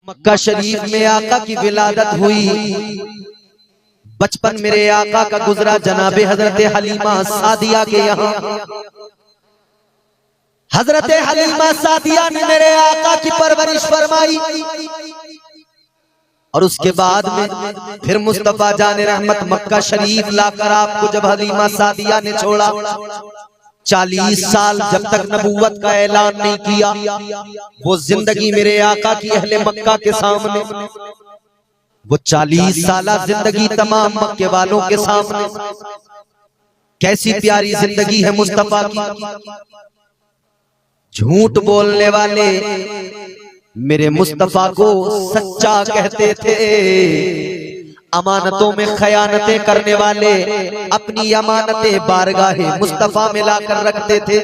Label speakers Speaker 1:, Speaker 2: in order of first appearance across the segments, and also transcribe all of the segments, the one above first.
Speaker 1: मक्का शरीफ में आका की विलादत हुई। बचपन मेरे आका का गुजरा जनाबे हजरत हलीमा सादिया के यहाँ। हजरत हलीमा सादिया ने मेरे आका की परवरिश फरमाई और उसके बाद में फिर मुस्तफा जाने रहमत मक्का शरीफ लाकर आपको जब हलीमा सादिया ने छोड़ा, 40 साल जब तक नबूवत का ऐलान नहीं किया, वो जिंदगी मेरे आका की अहले मक्का के सामने, वो 40 साल जिंदगी तमाम मक्के वालों के सामने, कैसी प्यारी जिंदगी है मुस्तफा की। झूठ बोलने वाले मेरे मुस्तफा को सच्चा कहते थे, अमानतों में खयानतें करने वाले अपनी अमानतें बारगाहे मुस्तफा में लाकर रखते थे।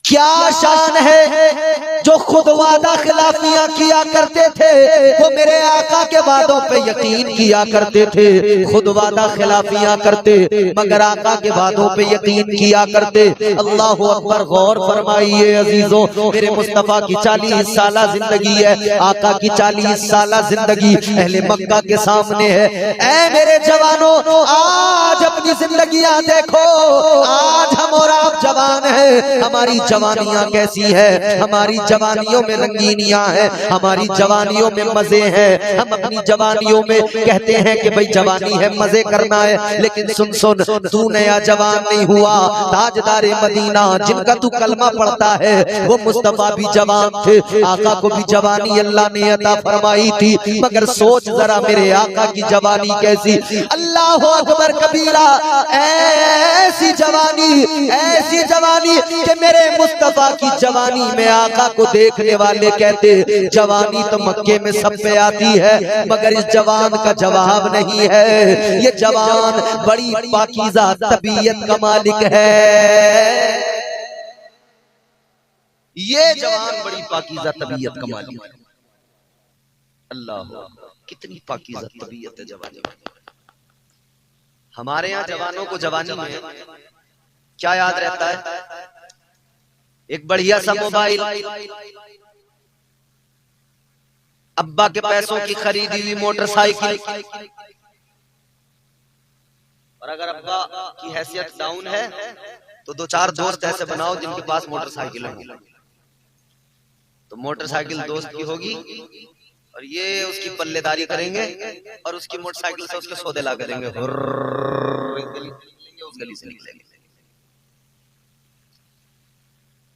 Speaker 1: क्या शान है जो खुद वादा खिलाफियां किया करते थे, वो मेरे आका के वादों पे यकीन किया करते थे। खुद वादा खिलाफियां करते मगर आका के वादों पे यकीन किया करते। अल्लाह अकबर, गौर फरमाइए अजीजों, मेरे मुस्तफा की 40 साल जिंदगी है, आका की 40 साल जिंदगी अहले मक्का के सामने है। ऐ मेरे जवानों, आज अपनी जिंदगियां देखो, आज हम और आप जवान हैं, हमारी जवानियां कैसी है, हमारी जवानियों में रंगीनियां हैं, हमारी जवानियों में मजे हैं। हम अपनी जवानियों में कहते हैं कि भाई जवानी है, मजे करना है, लेकिन सुन सुन, तू नया जवान नहीं हुआ। ताजदारे मदीना जिनका तू कलमा पढ़ता है, वो मुस्तफा भी जवान थे, आका को भी जवानी अल्लाह ने अता फरमाई थी। मगर सोच जरा मेरे आका की जवानी कैसी। अल्लाह अकबर कबीरा, ऐसी जवानी कि मेरे मुस्तफा की जवानी में आका को देखने वाले कहते, जवानी तो मक्के में सब पे आती है, मगर इस जवान का जवाब नहीं है। ये जवान बड़ी पाकीज़ा तबीयत का मालिक है। ये जवान बड़ी पाकीज़ा तबीयत का मालिक है। अल्लाह, कितनी पाकीज़ा तबीयत है जवानी में। हमारे यहाँ जवानों को जवानी में क्या याद रहता है? एक बढ़िया सा मोबाइल, अब्बा के पैसों की खरीदी हुई मोटरसाइकिल, और अगर अब्बा की हैसियत डाउन है तो 2-4 दोस्त ऐसे बनाओ जिनके पास मोटरसाइकिल होगी। तो मोटरसाइकिल दोस्त की होगी और ये उसकी पल्लेदारी करेंगे और उसकी मोटरसाइकिल से उसके सौदे ला करेंगे, उस गली से निकलेंगे।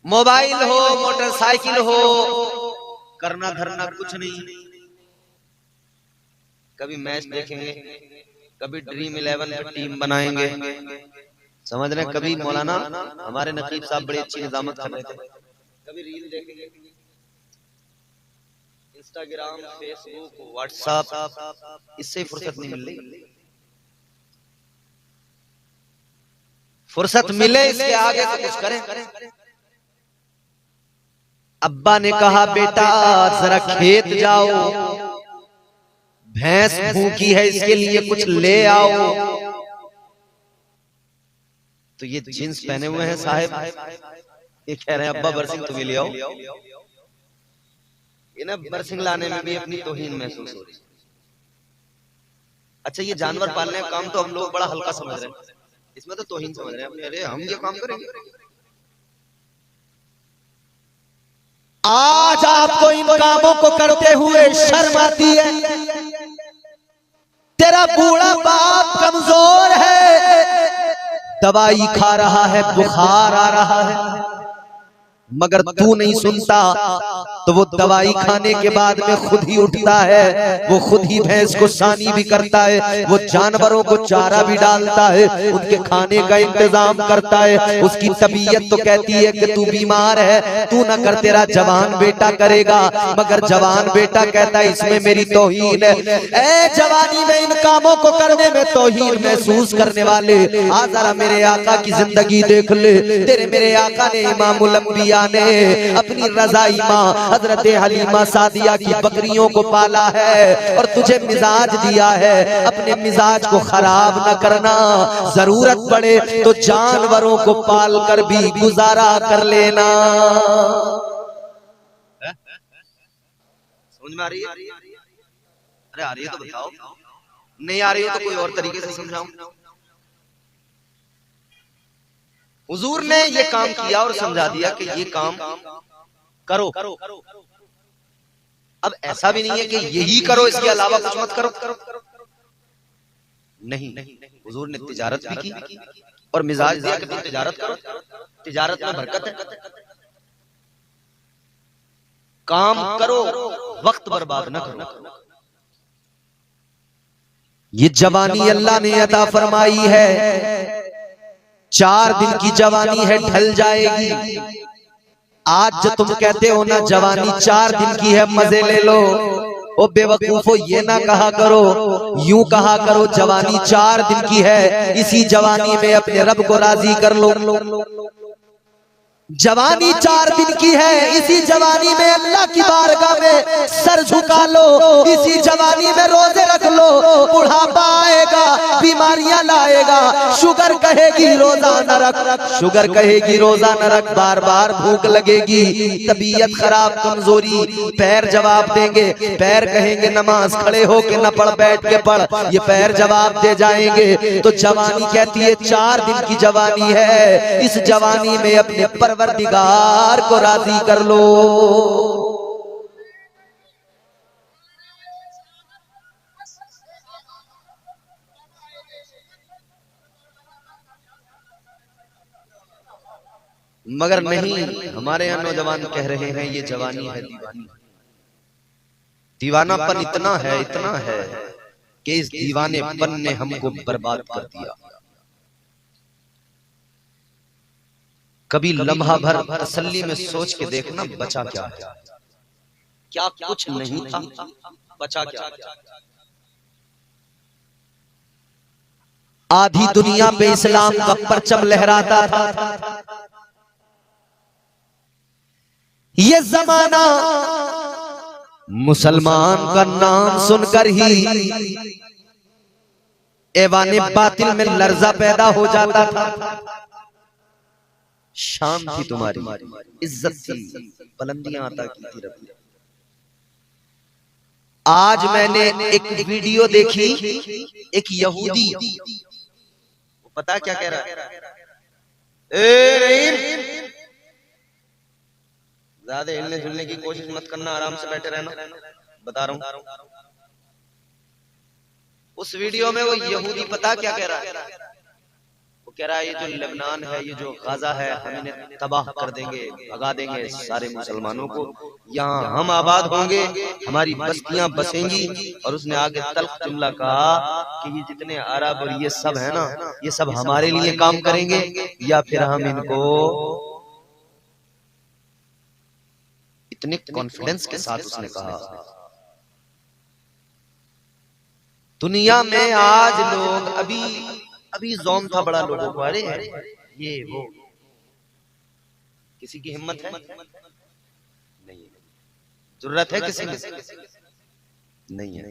Speaker 1: मोबाइल हो, मोटरसाइकिल हो, करना धरना कुछ नहीं। कभी मैच देखेंगे, कभी ड्रीम 11 पे टीम बनाएंगे, समझ रहे हैं? कभी मौलाना हमारे नकीब साहब बड़ी अच्छी निजामत कर रहे थे, कभी रील देखेंगे, इंस्टाग्राम, फेसबुक, व्हाट्सएप, इससे फुर्सत नहीं मिल रही। फुर्सत मिले इसके आगे तो कुछ करें। अब्बा ने कहा, बेटा जरा खेत जाओ, भैंस भूखी है, इसके लिए कुछ ले आओ। तो ये जींस पहने हुए हैं साहब, ये कह रहे हैं अब्बा बरसिंग तुम्हें ले आओ। ये ना बरसिंग लाने में भी अपनी तौहीन महसूस हो रही। अच्छा, ये जानवर पालने का काम तो हम लोग बड़ा हल्का समझ रहे हैं, इसमें तो तौहीन समझ रहे हैं। अरे हम ये काम करेंगे। आज आपको इन कामों को करते हुए शर्म आती है। तेरा बूढ़ा बाप कमजोर है, दवाई खा रहा है, बुखार आ रहा है, मगर तू नहीं सुनता तो वो दवाई खाने के बाद में खुद ही उठता है, वो खुद ही भैंस को सानी भी करता है, वो जानवरों को चारा भी डालता है, उनके खाने का इंतजाम करता है। उसकी तबीयत तो कहती है कि तू बीमार है, तू ना कर, तेरा जवान बेटा करेगा, मगर जवान बेटा कहता है इसमें मेरी तौहीन है। ए जवानी में इन कामों को करने में तौहीन महसूस करने वाले, आज जरा मेरे आका की जिंदगी देख ले। तेरे मेरे आका ने, इमामुल अंबिया ने अपनी रज़ाई माँ हजरत हलीमा सादिया की बकरियों को पाला है और तुझे मिजाज दिया है। अपने मिजाज को खराब न करना, जरूरत पड़े तो जानवरों को पाल कर भी गुजारा कर लेना। समझ में आ रही है? अरे आ रही है तो बताओ, नहीं आ रही है तो कोई और तरीके से समझाऊं। हुजूर ने ये काम किया और समझा दिया कि ये काम करो। अब ऐसा भी नहीं है कि यही करो, इसके अलावा कुछ मत करो। नहीं, हुजूर ने तिजारत भी की और मिजाज दिया कि तुम तिजारत करो, तिजारत में बरकत है। काम करो, वक्त बर्बाद न करो। ये जवानी अल्लाह ने अता फरमाई है, 4 दिन की जवानी है, ढल जाएगी। आज जो तुम कहते हो ना जवानी 4 दिन की है, मजे ले लो, ओ बेवकूफो ये ना कहा करो, यूं कहा करो जवानी 4 दिन की है, इसी जवानी में अपने रब को राजी कर लो। जवानी 4 दिन की है, इसी जवानी में अल्लाह की बारगाह में सर झुका लो, इसी जवानी में रोजे रख लो। बुढ़ापा आएगा, बीमारियां लाएगा, शुगर कहेगी रोजा न रख, शुगर कहेगी रोजा न रख, बार बार भूख लगेगी, तबीयत खराब, कमजोरी, पैर जवाब देंगे, पैर कहेंगे नमाज खड़े होके न पढ़, बैठ के पढ़, ये पैर जवाब दे जाएंगे। तो जवानी कहती है 4 दिन की जवानी है, इस जवानी में अपने परवरदिगार को राजी कर लो। मगर नहीं, हमारे यहाँ नौजवान कह रहे हैं ये जवानी है दीवानी। दीवानापन इतना है कि इस दीवानेपन ने हमको बर्बाद कर दिया। कभी लम्हा भर तसल्ली में सोच के देखना, बचा क्या है? क्या कुछ नहीं था, बचा क्या? आधी दुनिया पे इस्लाम का परचम लहराता था। ये जमाना मुसलमान का नाम सुनकर ही ऐवाने बातिल में लर्जा पैदा हो जाता था। शान थी तुम्हारी, इज्जत थी, बुलंदियां अता की थी रब। आज मैंने एक वीडियो देखी, एक यहूदी, वो पता क्या कह रहा है? ज्यादा हिलने झुलने की कोशिश मत करना, आराम से बैठे रहना, बता रहा हूं। उस वीडियो में वो यहूदी पता क्या कह रहा है? वो कह रहा है ये जो लेबनान है, ये जो गाजा है, हम इन्हें तबाह कर देंगे, भगा देंगे सारे मुसलमानों को, यहाँ हम आबाद होंगे, हमारी बस्तियां बसेंगी। और उसने आगे तल्ख जुमला कहा कि ये जितने अरब और ये सब है ना, ये सब हमारे लिए काम करेंगे या फिर हम इनको। इतने कॉन्फिडेंस के साथ उसने कहा। दुनिया में आज लोग अभी ज़ौन था बड़ा लोगों को, अरे ये वो, किसी की हिम्मत है? नहीं है। जरूरत है किसी की? नहीं है।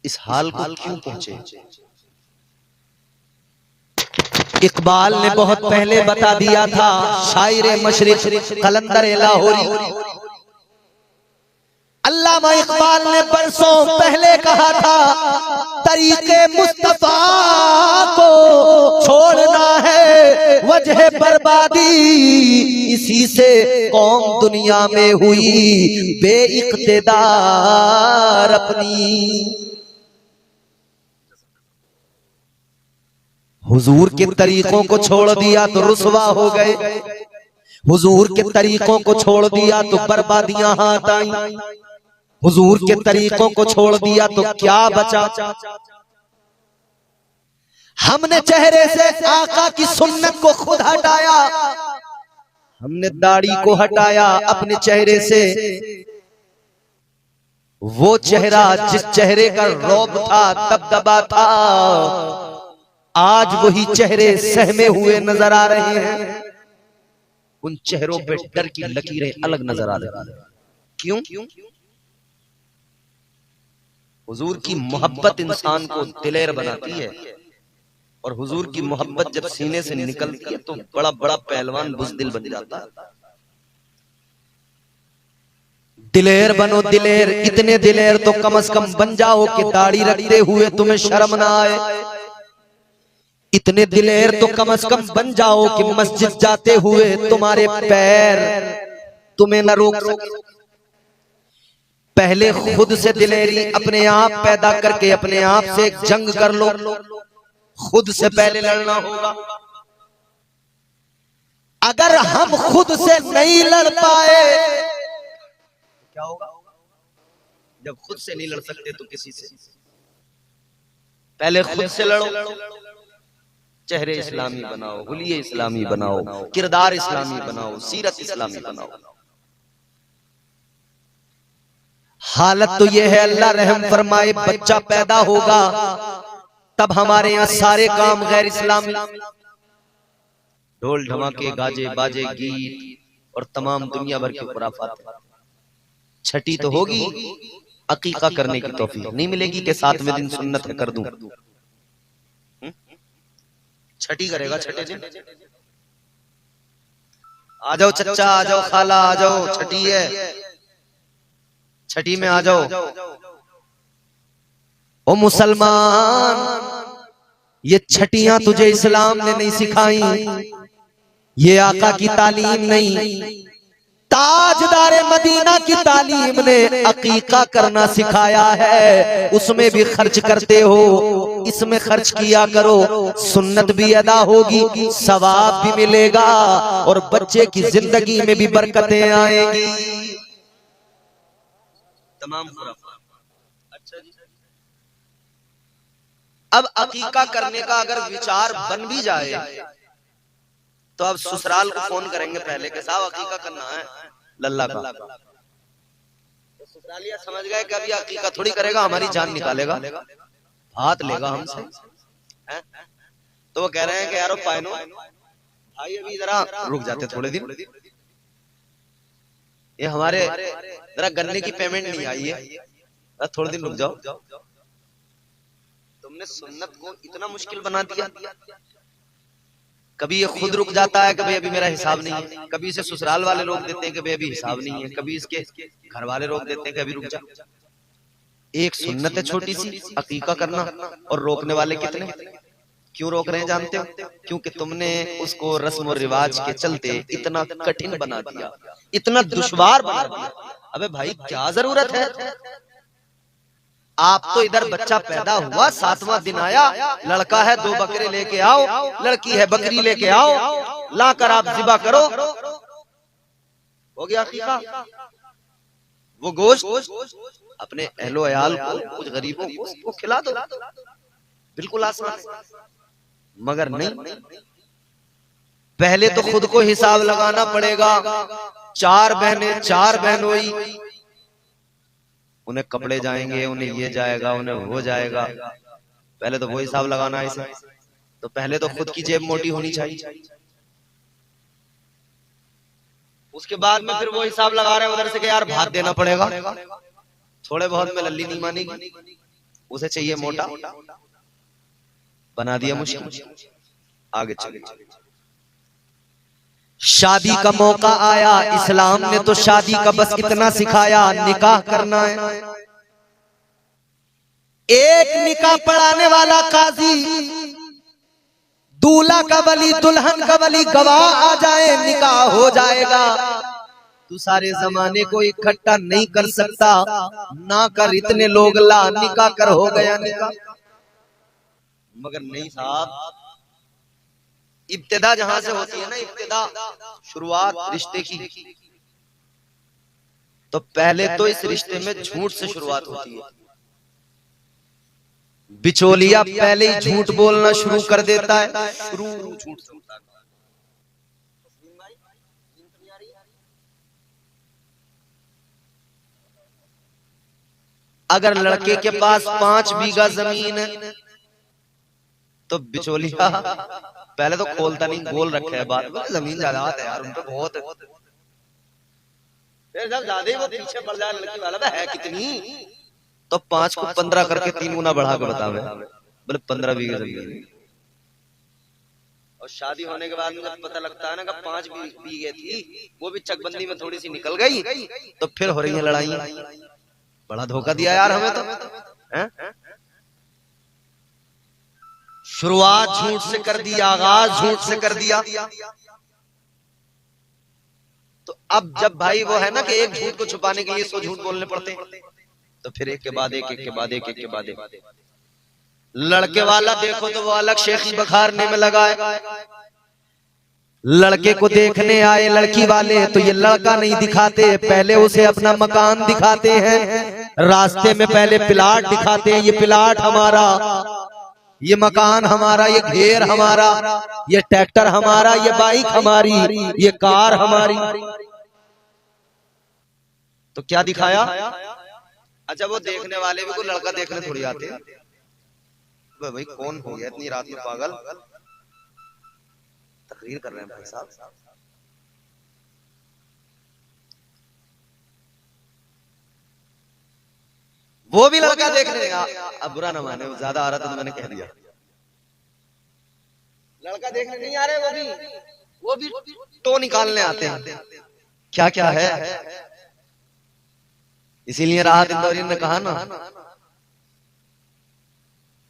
Speaker 1: इस हाल को क्यों पहुंचे? इकबाल ने बहुत पहले बता दिया था, शायर मशरिक कलंदर लाहौरी, अल्लामा इकबाल ने बरसों पहले कहा था, तरीके मुस्तफा को छोड़ना है वजह बर्बादी, इसी से कौम दुनिया में हुई बेइख्तिदार अपनी। हुजूर के तरीकों को छोड़ दिया तो रुसवा हो गए, हुजूर के तरीकों को छोड़ दिया तो बर्बादियां हाथ आई, हुजूर के तरीकों को छोड़ दिया तो क्या बचा? हमने चेहरे से आका की सुन्नत को खुद हटाया, हमने दाढ़ी को हटाया अपने चेहरे से। वो चेहरा जिस चेहरे का रौब था, दबदबा था, आज वही चेहरे सहमे हुए नजर आ रहे हैं। उन चेहरों पे डर की लकीरें अलग नजर आ रही हैं। क्यों? हुजूर की मोहब्बत इंसान को दिलेर बनाती है, और हुजूर की मोहब्बत जब सीने से निकलती है तो बड़ा बड़ा पहलवान बुज़दिल बन जाता है। दिलेर बनो दिलेर, इतने दिलेर तो कम से कम बन जाओ कि दाढ़ी रखते हुए तुम्हें शर्म ना आए। इतने दिलेर तो कम से कम बन जाओ कि मस्जिद जाते हुए तुम्हारे पैर तुम्हें न रोक सके। पहले खुद से दिलेरी अपने आप पैदा करके अपने आप से एक जंग कर लो। खुद से पहले लड़ना होगा। अगर हम खुद से नहीं लड़ पाए क्या होगा? जब खुद से नहीं लड़ सकते तो किसी से पहले खुद से लड़ो। चेहरे इस्लामी बनाओ, हुलिये इस्लामी बनाओ, किरदार इस्लामी बनाओ, सीरत इस्लामी बनाओ। हालत तो यह है, अल्लाह रहम फरमाए, बच्चा पैदा होगा तब हमारे यहाँ सारे काम गैर इस्लामी, ढोल ढमाके गाजे बाजे गीत और तमाम दुनिया भर के खुराफात। छठी तो होगी, अकीका करने की तौफीक नहीं मिलेगी कि 7वें दिन सुन्नत है कर दूं। छठी करेगा छठे दिन। आ जाओ चच्चा, आ जाओ खाला, आ जाओ, छठी है, छठी में आ जाओ। ओ मुसलमान, ये छठियां तुझे इस्लाम ने नहीं सिखाई, ये आका की तालीम नहीं, ताजदारे मदीना की तालीम ने अकीका करना सिखाया है। उसमें भी खर्च करते हो, इसमें खर्च किया करो, सुन्नत भी अदा होगी, सवाब भी मिलेगा और बच्चे की जिंदगी में भी बरकतें आएंगी। तमाम अच्छा जी। अब अकीका करने का अगर विचार बन भी जाए तो अब ससुराल को फोन करेंगे पहले के साहब अकीका करना है लल्ला का। तो ससुरालिया समझ गए कि अभी अकीका थोड़ी करेगा, हमारी जान निकालेगा, हाथ लेगा हमसे। तो वो कह रहे हैं कि यारो पायनो भाई अभी जरा रुक जाते थोड़े दिन, ये हमारे जरा गन्ने की पेमेंट नहीं आई है, थोड़े दिन रुक जाओ। तुमने सुन्नत को इतना मुश्किल बना दिया। कभी ये खुद रुक जाता है, कभी अभी मेरा हिसाब नहीं है, कभी इसे ससुराल वाले रोक देते हैं, कभी अभी हिसाब नहीं है, कभी इसके घर वाले रोक देते हैं कि अभी रुक जा। एक सुन्नत है छोटी सी अकीका करना, और रोकने वाले कितने। क्यों रोक रहे हैं जानते हो? क्योंकि तुमने उसको रस्म और रिवाज के चलते इतना कठिन बना दिया, इतना दुश्वार बना दिया। अबे भाई क्या जरूरत है? आप तो इधर बच्चा पैदा हुआ, 7वां दिन आया, लड़का है 2 बकरे लेके आओ, लड़की है बकरी लेके आओ, लाकर आप ज़िबा करो, हो गया अकीका। वो गोश्त अपने अहलो अयाल को, कुछ गरीबों को खिला दो, बिल्कुल आसान। मगर नहीं, पहले तो खुद को हिसाब लगाना पड़ेगा। 4 बहनें 4 बहनोई, उन्हें कपड़े जाएंगे, उन्हें ये जाएगा, उन्हें वो जाएगा, पहले तो वो हिसाब लगाना है इसे। तो पहले तो खुद की जेब मोटी होनी चाहिए, उसके बाद में फिर वो हिसाब लगा रहे हैं उधर से कि यार भात देना पड़ेगा, थोड़े बहुत में लल्ली नहीं मानेगी, उसे चाहिए मोटा, बना दिया मुश्किल। आगे चले, शादी का मौका आया, इस्लाम ने तो शादी का बस इतना सिखाया, निकाह करना है। एक निकाह पढ़ाने वाला काजी, दूल्हा का वली दुल्हन का वली गवाह आ जाए, निकाह हो जाएगा। तू सारे जमाने को इकट्ठा नहीं कर सकता, ना कर, इतने लोग ला, निकाह कर, हो गया निकाह। मगर नहीं साहब, इब्तिदा जहां से होती है ना, इब्तिदा शुरुआत रिश्ते की, तो पहले तो इस रिश्ते में झूठ से शुरुआत होती है। बिचौलिया पहले ही झूठ बोलना शुरू कर देता है, शुरू झूठ से होता है। अगर लड़के के पास 5 बीघा जमीन है तो बिचौलिया पहले तो खोलता नहीं, गोल रखे है बात, जमीन जायदाद है यार उन पे बहुत है। फिर जब ज्यादा वो पीछे पड़ जाए लड़की वाला है कितनी, तो 5 को 15 करके 3 गुना बढ़ा के बतावे, बोले 15 बीघे जमीन। और शादी होने के बाद में जब पता लगता है ना कि 5 बीघे थी, वो भी चकबंदी में थोड़ी सी निकल गई, तो फिर हो रही है लड़ाई। बड़ा धोखा दिया यार हमें तो, है? शुरुआत झूठ से कर दी, आगाज झूठ से कर दिया। तो अब जब भाई वो है ना कि एक झूठ को छुपाने के लिए 100 झूठ बोलने पड़ते, तो फिर एक के बाद एक, एक के बाद एक, एक के बाद एक। लड़के वाला देखो तो वो अलग शेखी बखारने में लगा है। लड़के को देखने आए लड़की वाले तो ये लड़का नहीं दिखाते, पहले उसे अपना मकान दिखाते हैं। रास्ते में पहले प्लाट दिखाते हैं, ये प्लाट हमारा, ये मकान हमारा, ये घेर हमारा, ये ट्रैक्टर हमारा, ये बाइक हमारी, ये कार हमारी। तो क्या दिखाया? अच्छा, वो देखने वाले भी को लड़का देखने थोड़ी आते हैं। भाई कौन हो गया इतनी रात में पागल, तकरीर कर रहे हैं भाई साहब। वो भी लड़का देखने, अब बुरा ना माने, ज्यादा आ रहा था तो मैंने कह दिया। लड़का देखने नहीं आ रहे, वो भी तो निकालने आते हैं। क्या क्या है, इसीलिए राहत इंदौरी ने कहा ना,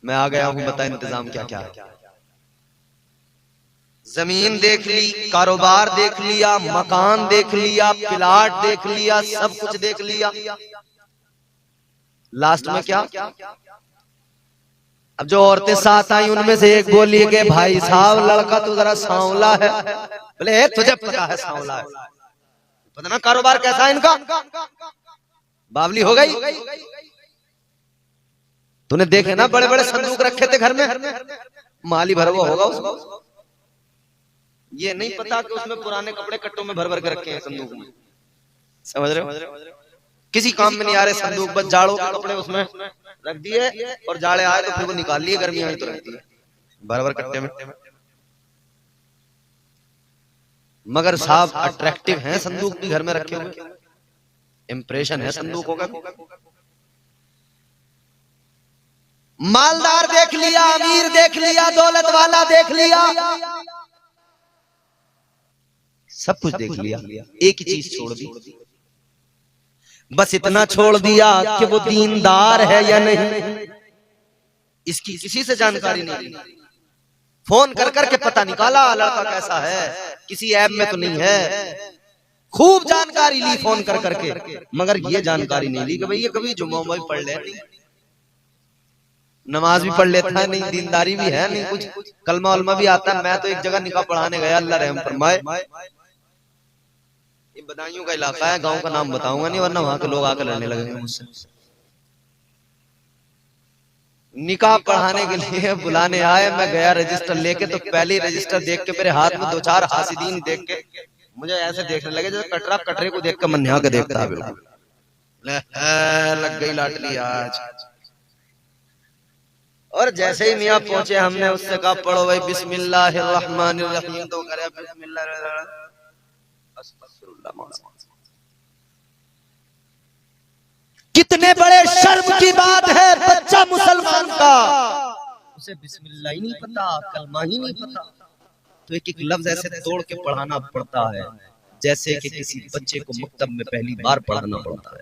Speaker 1: मैं आ गया हूं, बता इंतजाम क्या क्या है। जमीन देख ली, कारोबार देख लिया, मकान देख लिया, प्लाट देख लिया, सब कुछ देख लिया। लास्ट में क्या? अब जो औरतें साथ आई उनमें से एक बोली कि भाई साहब लड़का तो जरा सांवला है। बोले तुझे पता है सांवला है, पता ना कारोबार कैसा है इनका, बावली हो गई। तूने देखे ना बड़े बड़े संदूक रखे थे घर में, माली भरा हुआ होगा उसमें। ये नहीं पता कि उसमें पुराने कपड़े कट्टों में भर भर के रखे हैं संदूक में। समझ रहे हो? किसी काम में नहीं आ रहे संदूक, बस जाड़ों के कपड़े उसमें रख दिए और जाड़े आए तो फिर वो निकाल लिए, गर्मी आई तो रख दिए भर भर कट्टे में। मगर साहब अट्रैक्टिव हैं संदूक भी घर में रखे हुए, इंप्रेशन है संदूकों का। मालदार देख लिया, अमीर देख लिया, दौलत वाला देख लिया, सब कुछ देख लिया, एक ही चीज छोड़ दी। बस इतना छोड़ दिया कि वो दीनदार है या नहीं, इसकी किसी से जानकारी नहीं। फोन कर करके पता निकाला लड़का कैसा है, किसी ऐप में तो नहीं है। खूब जानकारी ली फोन कर करके, मगर ये जानकारी नहीं ली कि भाई ये कभी जुम्मा भी पढ़ ले, नमाज भी पढ़ लेता है, नहीं दीनदारी भी है, नहीं कुछ कलमा वलमा भी आता है। मैं तो एक जगह निकाह पढ़ाने गया, अल्लाह रहम फरमाए, ये बदायूं का इलाका है, गांव का नाम बताऊंगा नहीं वरना वहां के लोग आकर लड़ने लगेंगे मुझसे। निकाह पढ़ाने के लिए बुलाने आए, मैं गया रजिस्टर लेके, तो पहले रजिस्टर देख के मेरे हाथ में 2-4 हासिदीन देख के मुझे ऐसे देखने लगे जैसे कटरा कटरे को देख कर मन्या के देखता है। बिल्कुल लग गई लाटली आज। और जैसे ही मियाँ पहुंचे हमने उससे कहा पढ़ो भाई बिस्मिल्लाहिर्रहमानिर्रहीम, तो करे बिस्मिल्लाह। कितने बड़े शर्म की बात है, बच्चा मुसलमान का उसे बिस्मिल्लाह ही नहीं पता, कलमा ही नहीं पता, तो एक एक लफ्ज ऐसे तोड़ के पढ़ाना पड़ता है जैसे कि किसी बच्चे को मकतब में पहली बार पढ़ाना पड़ता है।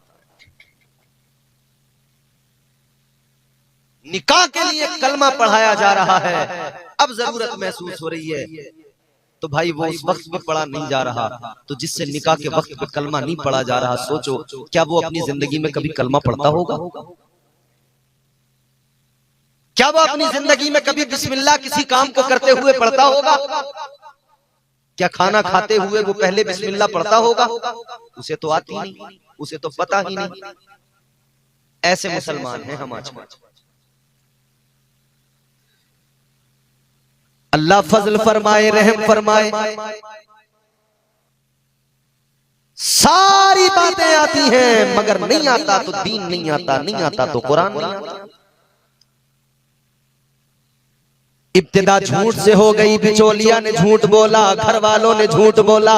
Speaker 1: निकाह के लिए कलमा पढ़ाया जा रहा है, अब जरूरत महसूस हो रही है तो भाई वो उस वक्त भी पढ़ा नहीं जा रहा, तो जिससे निकाह के वक्त पे कलमा नहीं पढ़ा जा रहा, सोचो क्या वो अपनी जिंदगी में कभी कलमा पढ़ता होगा? क्या वो अपनी जिंदगी में कभी बिस्मिल्लाह किसी काम को करते हुए पढ़ता होगा? क्या खाना खाते हुए वो पहले बिस्मिल्लाह पढ़ता होगा? उसे तो आती नहीं, उसे तो पता ही नहीं। ऐसे मुसलमान हैं हम आज। अल्लाह फजल फरमाए, रहम फरमाए। सारी बातें आती हैं मगर नहीं आता तो दीन नहीं आता, नहीं आता तो कुरान नहीं आता। इब्तिदा झूठ से हो गई, बिचौलिया ने झूठ बोला, घर वालों ने झूठ बोला,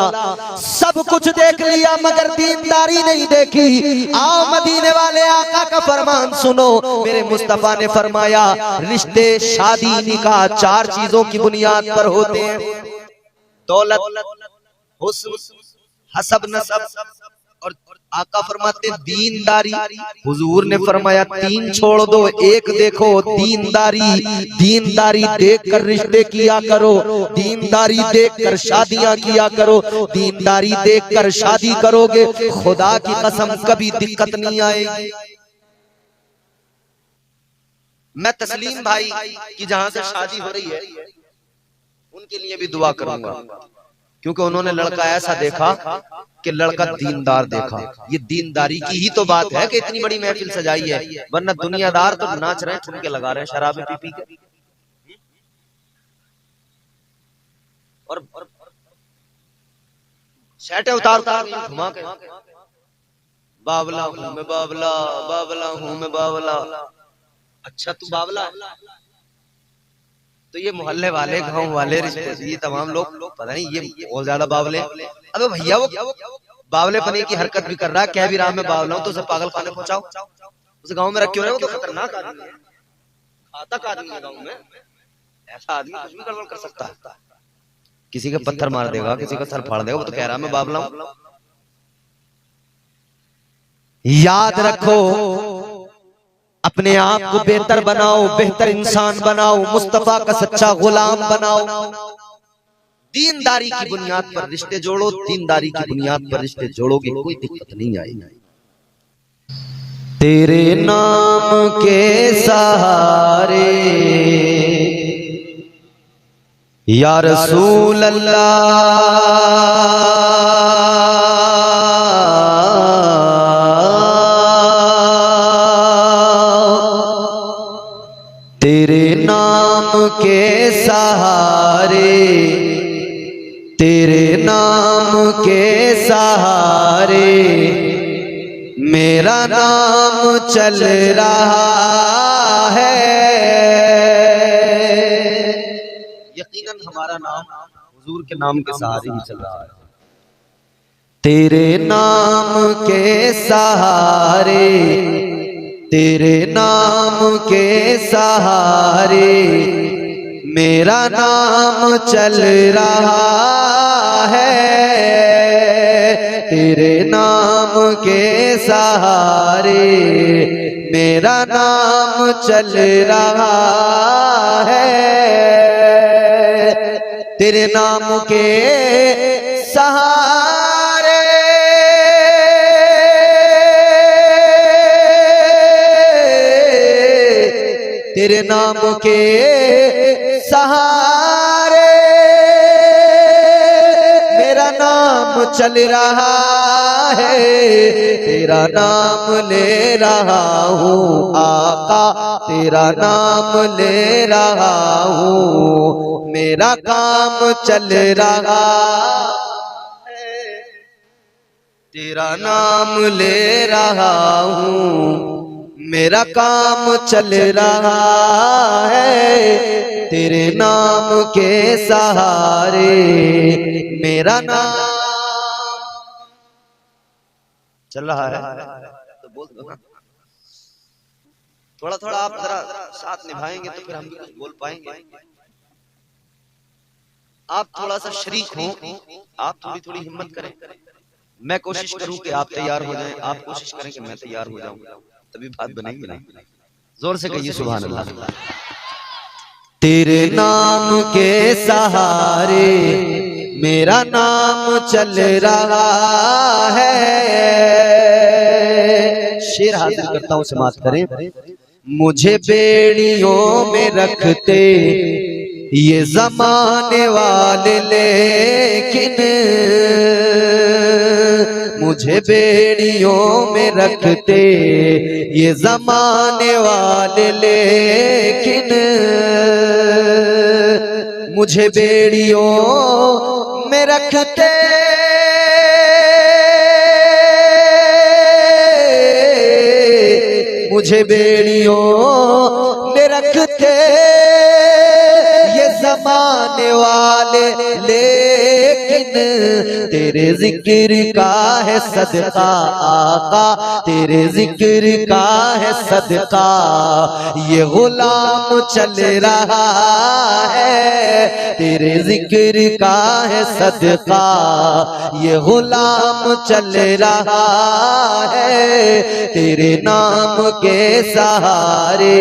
Speaker 1: सब कुछ देख लिया मगर दीनदारी नहीं देखी। आओ मदीने वाले आका का फरमान सुनो। मेरे मुस्तफा ने फरमाया रिश्ते शादी निकाह 4 चीजों की बुनियाद पर होते हैं, दौलत, हुस्न, हसब, नसब और आका फरमाते दीनदारी। हुजूर ने फरमाया 3 छोड़ दो, 1 देखो, दीनदारी। दीनदारी देखकर रिश्ते किया करो, दीनदारी देखकर शादियां किया करो। दीनदारी देखकर शादी करोगे खुदा की कसम कभी दिक्कत नहीं आएगी। मैं तस्लीम भाई की जहां से शादी हो रही है उनके लिए भी दुआ करूंगा, क्योंकि उन्होंने लड़का ऐसा देखा कि लड़का दीनदार देखा। ये दीनदारी की ही तो बात है कि इतनी बड़ी महफिल सजाई है, वरना दुनियादार तो नाच रहे हैं, ठुमके लगा रहे हैं शराबें पी पी के। और शर्टें उतार घुमा के बावला हूं मैं, बावला बावला हूं मैं, बावला। अच्छा तू बावला है? तो ये मोहल्ले वाले, गांव वाले, रिश्ते, ये तमाम लोग पता नहीं ये बहुत ज्यादा बावले। अबे भैया वो बावले पने की हरकत भी कर रहा है, कह भी रहा मैं बावला हूं, तो उसे पागल खाने पहुंचाओ, उसे गांव में रख क्यों रहे हो? तो खतरनाक आदमी है, घातक आदमी है। गांव में ऐसा आदमी कुछ भी गड़बड़ कर सकता है, किसी के पत्थर मार देगा, किसी का सर फाड़ देगा, वो तो कह रहा मैं बावला हूं। याद रखो, अपने आप को बेहतर बनाओ, बेहतर इंसान बनाओ, मुस्तफा का सच्चा गुलाम बनाओ। दीनदारी की बुनियाद पर रिश्ते जोड़ो, दीनदारी की बुनियाद पर रिश्ते जोड़ोगे कोई दिक्कत नहीं आएगी। तेरे नाम के सहारे या रसूल अल्लाह, तेरे नाम के सहारे, तेरे नाम के सहारे मेरा नाम चल रहा है। यकीनन हमारा नाम हुजूर के नाम के सहारे ही चल रहा है। तेरे नाम के सहारे, तेरे नाम के सहारे मेरा नाम चल रहा है। तेरे नाम के सहारे मेरा नाम चल रहा है। तेरे नाम के सहारे तेरे नाम के सहारे मेरा नाम चल रहा है। तेरा नाम ले रहा हूँ आका, तेरा नाम ले रहा हूँ, मेरा काम चल रहा है। तेरा नाम ले रहा हूँ, मेरा काम चल रहा है। तेरे नाम के सहारे मेरा नाम चल रहा है। तो बोल दो ना, थोड़ा थोड़ा आप जरा साथ निभाएंगे तो फिर हम भी कुछ बोल पाएंगे। आप थोड़ा सा शरीक हो, आप थोड़ी थोड़ी हिम्मत करें। मैं कोशिश करूं कि आप तैयार हो जाएं, आप कोशिश करें कि मैं तैयार हो जाऊं, तभी बात बनेगी ना। जोर से कहिए सुभान अल्लाह। तेरे नाम के सहारे मेरा नाम चल रहा है। शेर हासिल करता हूं, समाप्त करें। मुझे बेड़ियों में रखते ये जमाने वाले, लेकिन मुझे बेड़ियों में रखते ये जमाने वाले, लेकिन मुझे बेड़ियों में रखते मुझे बेड़ियों में रखते जमाने वाले, लेकिन तेरे जिक्र का है सदका आका, तेरे जिक्र का है सदका। ये गुलाम चल रहा है, तेरे जिक्र का है सदका। ये गुलाम चल रहा है, तेरे नाम के सहारे।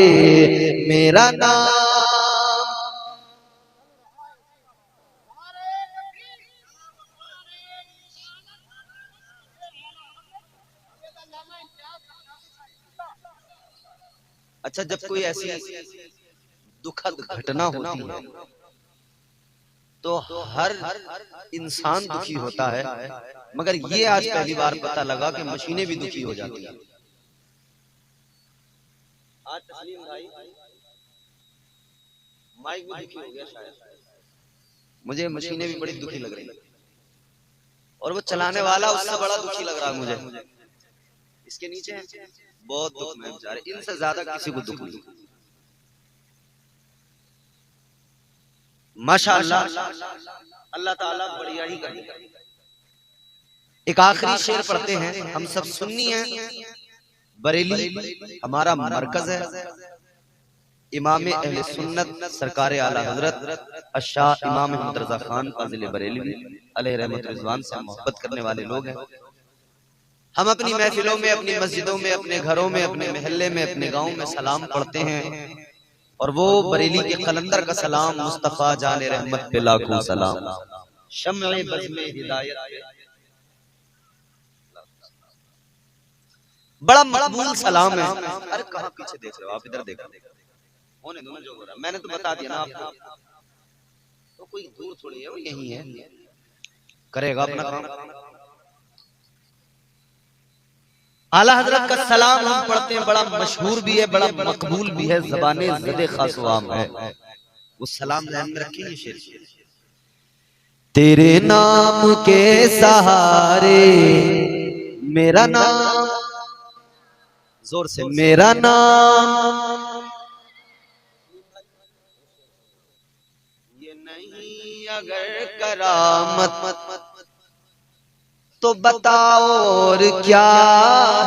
Speaker 1: मेरा नाम अच्छा, जब कोई ऐसी दुखद घटना होती है तो हर इंसान दुखी होता है, मगर ये आज पहली बार पता लगा कि मशीनें भी दुखी हो जाती हैं। आज तस्लीम भाई माइक भी दुखी हो गया शायद, मुझे मशीनें भी बड़ी दुखी लग रही, और वो चलाने वाला उससे बड़ा दुखी लग रहा है मुझे। इसके नीचे बहुत दुख में बेचारे, इनसे ज्यादा किसी को दुख नहीं। माशाअल्लाह, अल्लाह ताला बढ़िया ही करेगा। एक आखिरी शेर पढ़ते हैं। हम सब सुन्नी हैं, बरेली हमारा मरकज है। इमाम अहले सुन्नत सरकार आला हजरत अशाह इमाम अहमद रजा खान फाजिल बरेली अलैहि रहमत रिजवान से मोहब्बत करने वाले लोग हैं। हम अपनी महफिलों में, अपनी मस्जिदों में, अपने घरों में, अपने मोहल्ले में, अपने गांव में सलाम पढ़ते हैं, और वो बरेली के कलंदर का सलाम मुस्तफा जाने रहमत पे लाखों सलाम। शम्ए बज़्मे हिदायत पे बड़ा मकबूल सलाम है। अरे कहाँ पीछे देख रहे हो आप, इधर देखो, होने दो ना जो हो रहा। मैंने तो बता दिया ना आपको, तो कोई दूर थोड़ी है, वो यही है, करेगा अपना काम। आला हजरत का सलाम हम पढ़ते हैं, बड़ा मशहूर भी है, बड़ा मकबूल भी है, ज़बाने ज़दे खास वाम है। वो सलाम ध्यान में रखिए। शेर तेरे नाम के सहारे, मेरा नाम, जोर से, मेरा नाम ये नहीं अगर करामत तो बताओ और क्या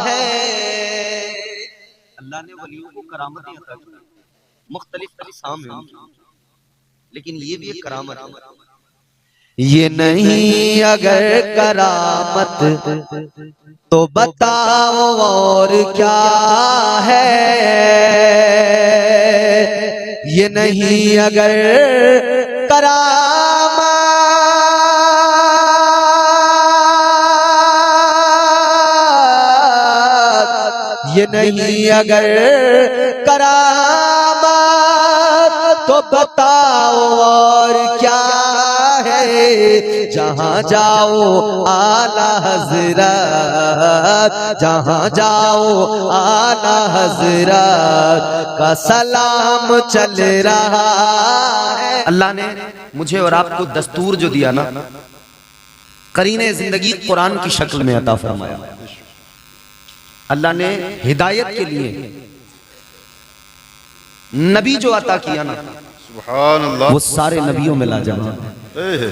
Speaker 1: है। अल्लाह ने वलियों को करामतें अता की, मुख्तलिफ अक़साम हैं, लेकिन ये भी एक करामत है। ये नहीं अगर करामत तो बताओ और क्या है। ये नहीं अगर करामत, ये नहीं अगर करामत तो बताओ और क्या है। जहां जाओ आला हजरत, जहां जाओ आला हजरत का सलाम चल रहा है। अल्लाह ने मुझे और आपको दस्तूर जो दिया ना, करीने जिंदगी कुरान की शक्ल में अता फरमाया। अल्लाह ने हिदायत के लिए नबी जो अता किया ना, सुभान अल्लाह, वो सारे नबियों में लाजवाब है।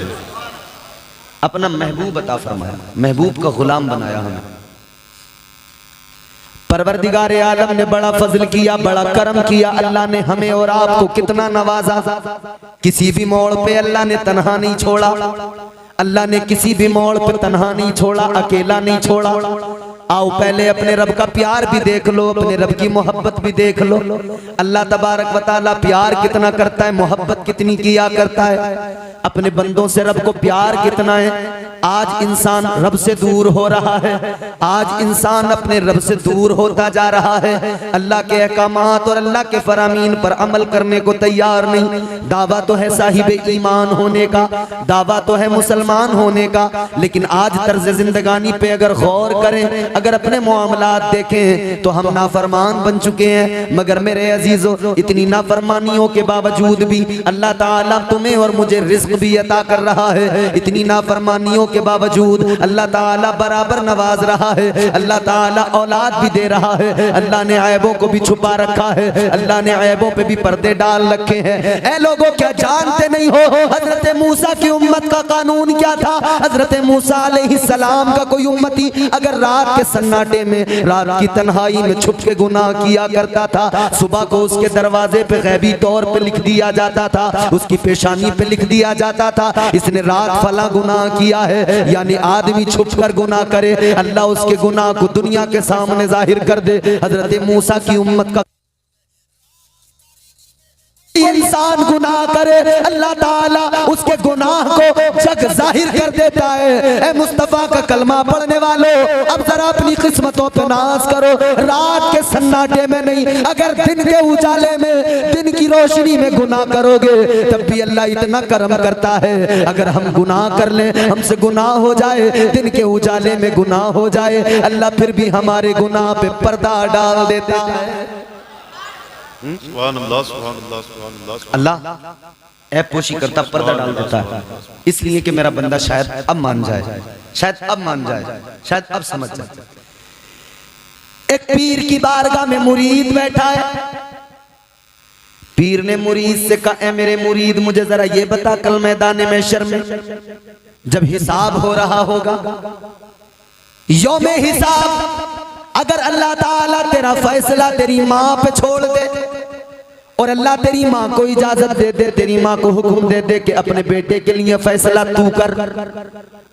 Speaker 1: अपना महबूब अता फरमाया, महबूब का गुलाम बनाया हमें। परवरदिगार आलम ने बड़ा फजल किया, बड़ा करम किया। अल्लाह ने हमें और आपको कितना नवाजा। किसी भी मोड़ पे अल्लाह ने तन्हा नहीं छोड़ा, अल्लाह ने किसी भी मोड़ पे तन्हा नहीं छोड़ा, अकेला नहीं छोड़ा। आओ पहले अपने रब का प्यार भी देख लो, अपने रब की मोहब्बत भी देख लो। अल्लाह तबारक व तआला प्यार कितना करता है, मोहब्बत कितनी किया करता है अपने बंदों से। रब को प्यार कितना है। आज इंसान रब से दूर हो रहा है, आज इंसान अपने रब से दूर होता जा रहा है। अल्लाह के अहकामात और अल्लाह के फरामीन पर अमल करने को तैयार नहीं। दावा तो है साहिब ईमान होने का, दावा तो है मुसलमान होने का, लेकिन आज तर्ज जिंदगानी पे अगर गौर करें, अगर अपने मामलात देखें तो हम नाफरमान बन चुके हैं, मगर मेरे अजीजों इतनी नाफरमानियों के बावजूद भी अल्लाह ताला तुम्हें और मुझे रिज्क भी अता कर रहा है। इतनी नाफरमानियों के बावजूद अल्लाह ताला बराबर नवाज रहा है। अल्लाह ताला औलाद भी दे रहा है। अल्लाह ने ऐबों को भी छुपा रखा है, अल्लाह ने ऐबों पे भी पर्दे डाल रखे हैं। ऐ लोगों, क्या जानते नहीं हो हजरत मूसा की उम्मत का कानून क्या था? हजरत मूसा अलैहिस्सलाम का कोई उम्मती अगर रात के सन्नाटे में, रात की तन्हाई में छुप के गुनाह किया करता था, सुबह को उसके दरवाजे पे गैबी तौर पे लिख दिया जाता था, उसकी पेशानी पे लिख दिया जाता था इसने रात फला गुनाह किया है। यानी आदमी छुप कर गुनाह करे, अल्लाह उसके गुनाह को दुनिया के सामने जाहिर कर दे। हजरत मूसा की उम्मत का इंसान गुनाह करे, अल्लाह ताला उसके गुनाह को जग जाहिर कर देता है। ए मुस्तफा का कलमा पढ़ने वालों, अब जरा अपनी किस्मतों पे नाज करो। रात के सन्नाटे में नहीं, अगर दिन के उजाले में, दिन की रोशनी में गुनाह करोगे तब भी अल्लाह इतना करम करता है। अगर हम गुनाह कर लें, हमसे गुनाह हो जाए, दिन के उजाले में गुनाह हो जाए, अल्लाह फिर भी हमारे गुनाह पे पर्दा डाल देता है। अल्लाह ऐप पोशी करता, पर्दा डाल देता है, इसलिए कि मेरा बंदा शायद अब मान जाए, शायद अब मान जाए, शायद अब समझ जाए। एक पीर की बारगाह में मुरीद बैठा है। पीर ने मुरीद से कहा, ए मेरे मुरीद, मुझे जरा ये बता, कल मैदान महशर में जब हिसाब हो रहा होगा, यौम हिसाब, अगर अल्लाह ताला तेरा फैसला तेरी माँ पे छोड़ दे और अल्लाह तेरी माँ को इजाजत दे दे, तेरी माँ को हुक्म दे दे कि अपने बेटे के लिए फैसला तू कर,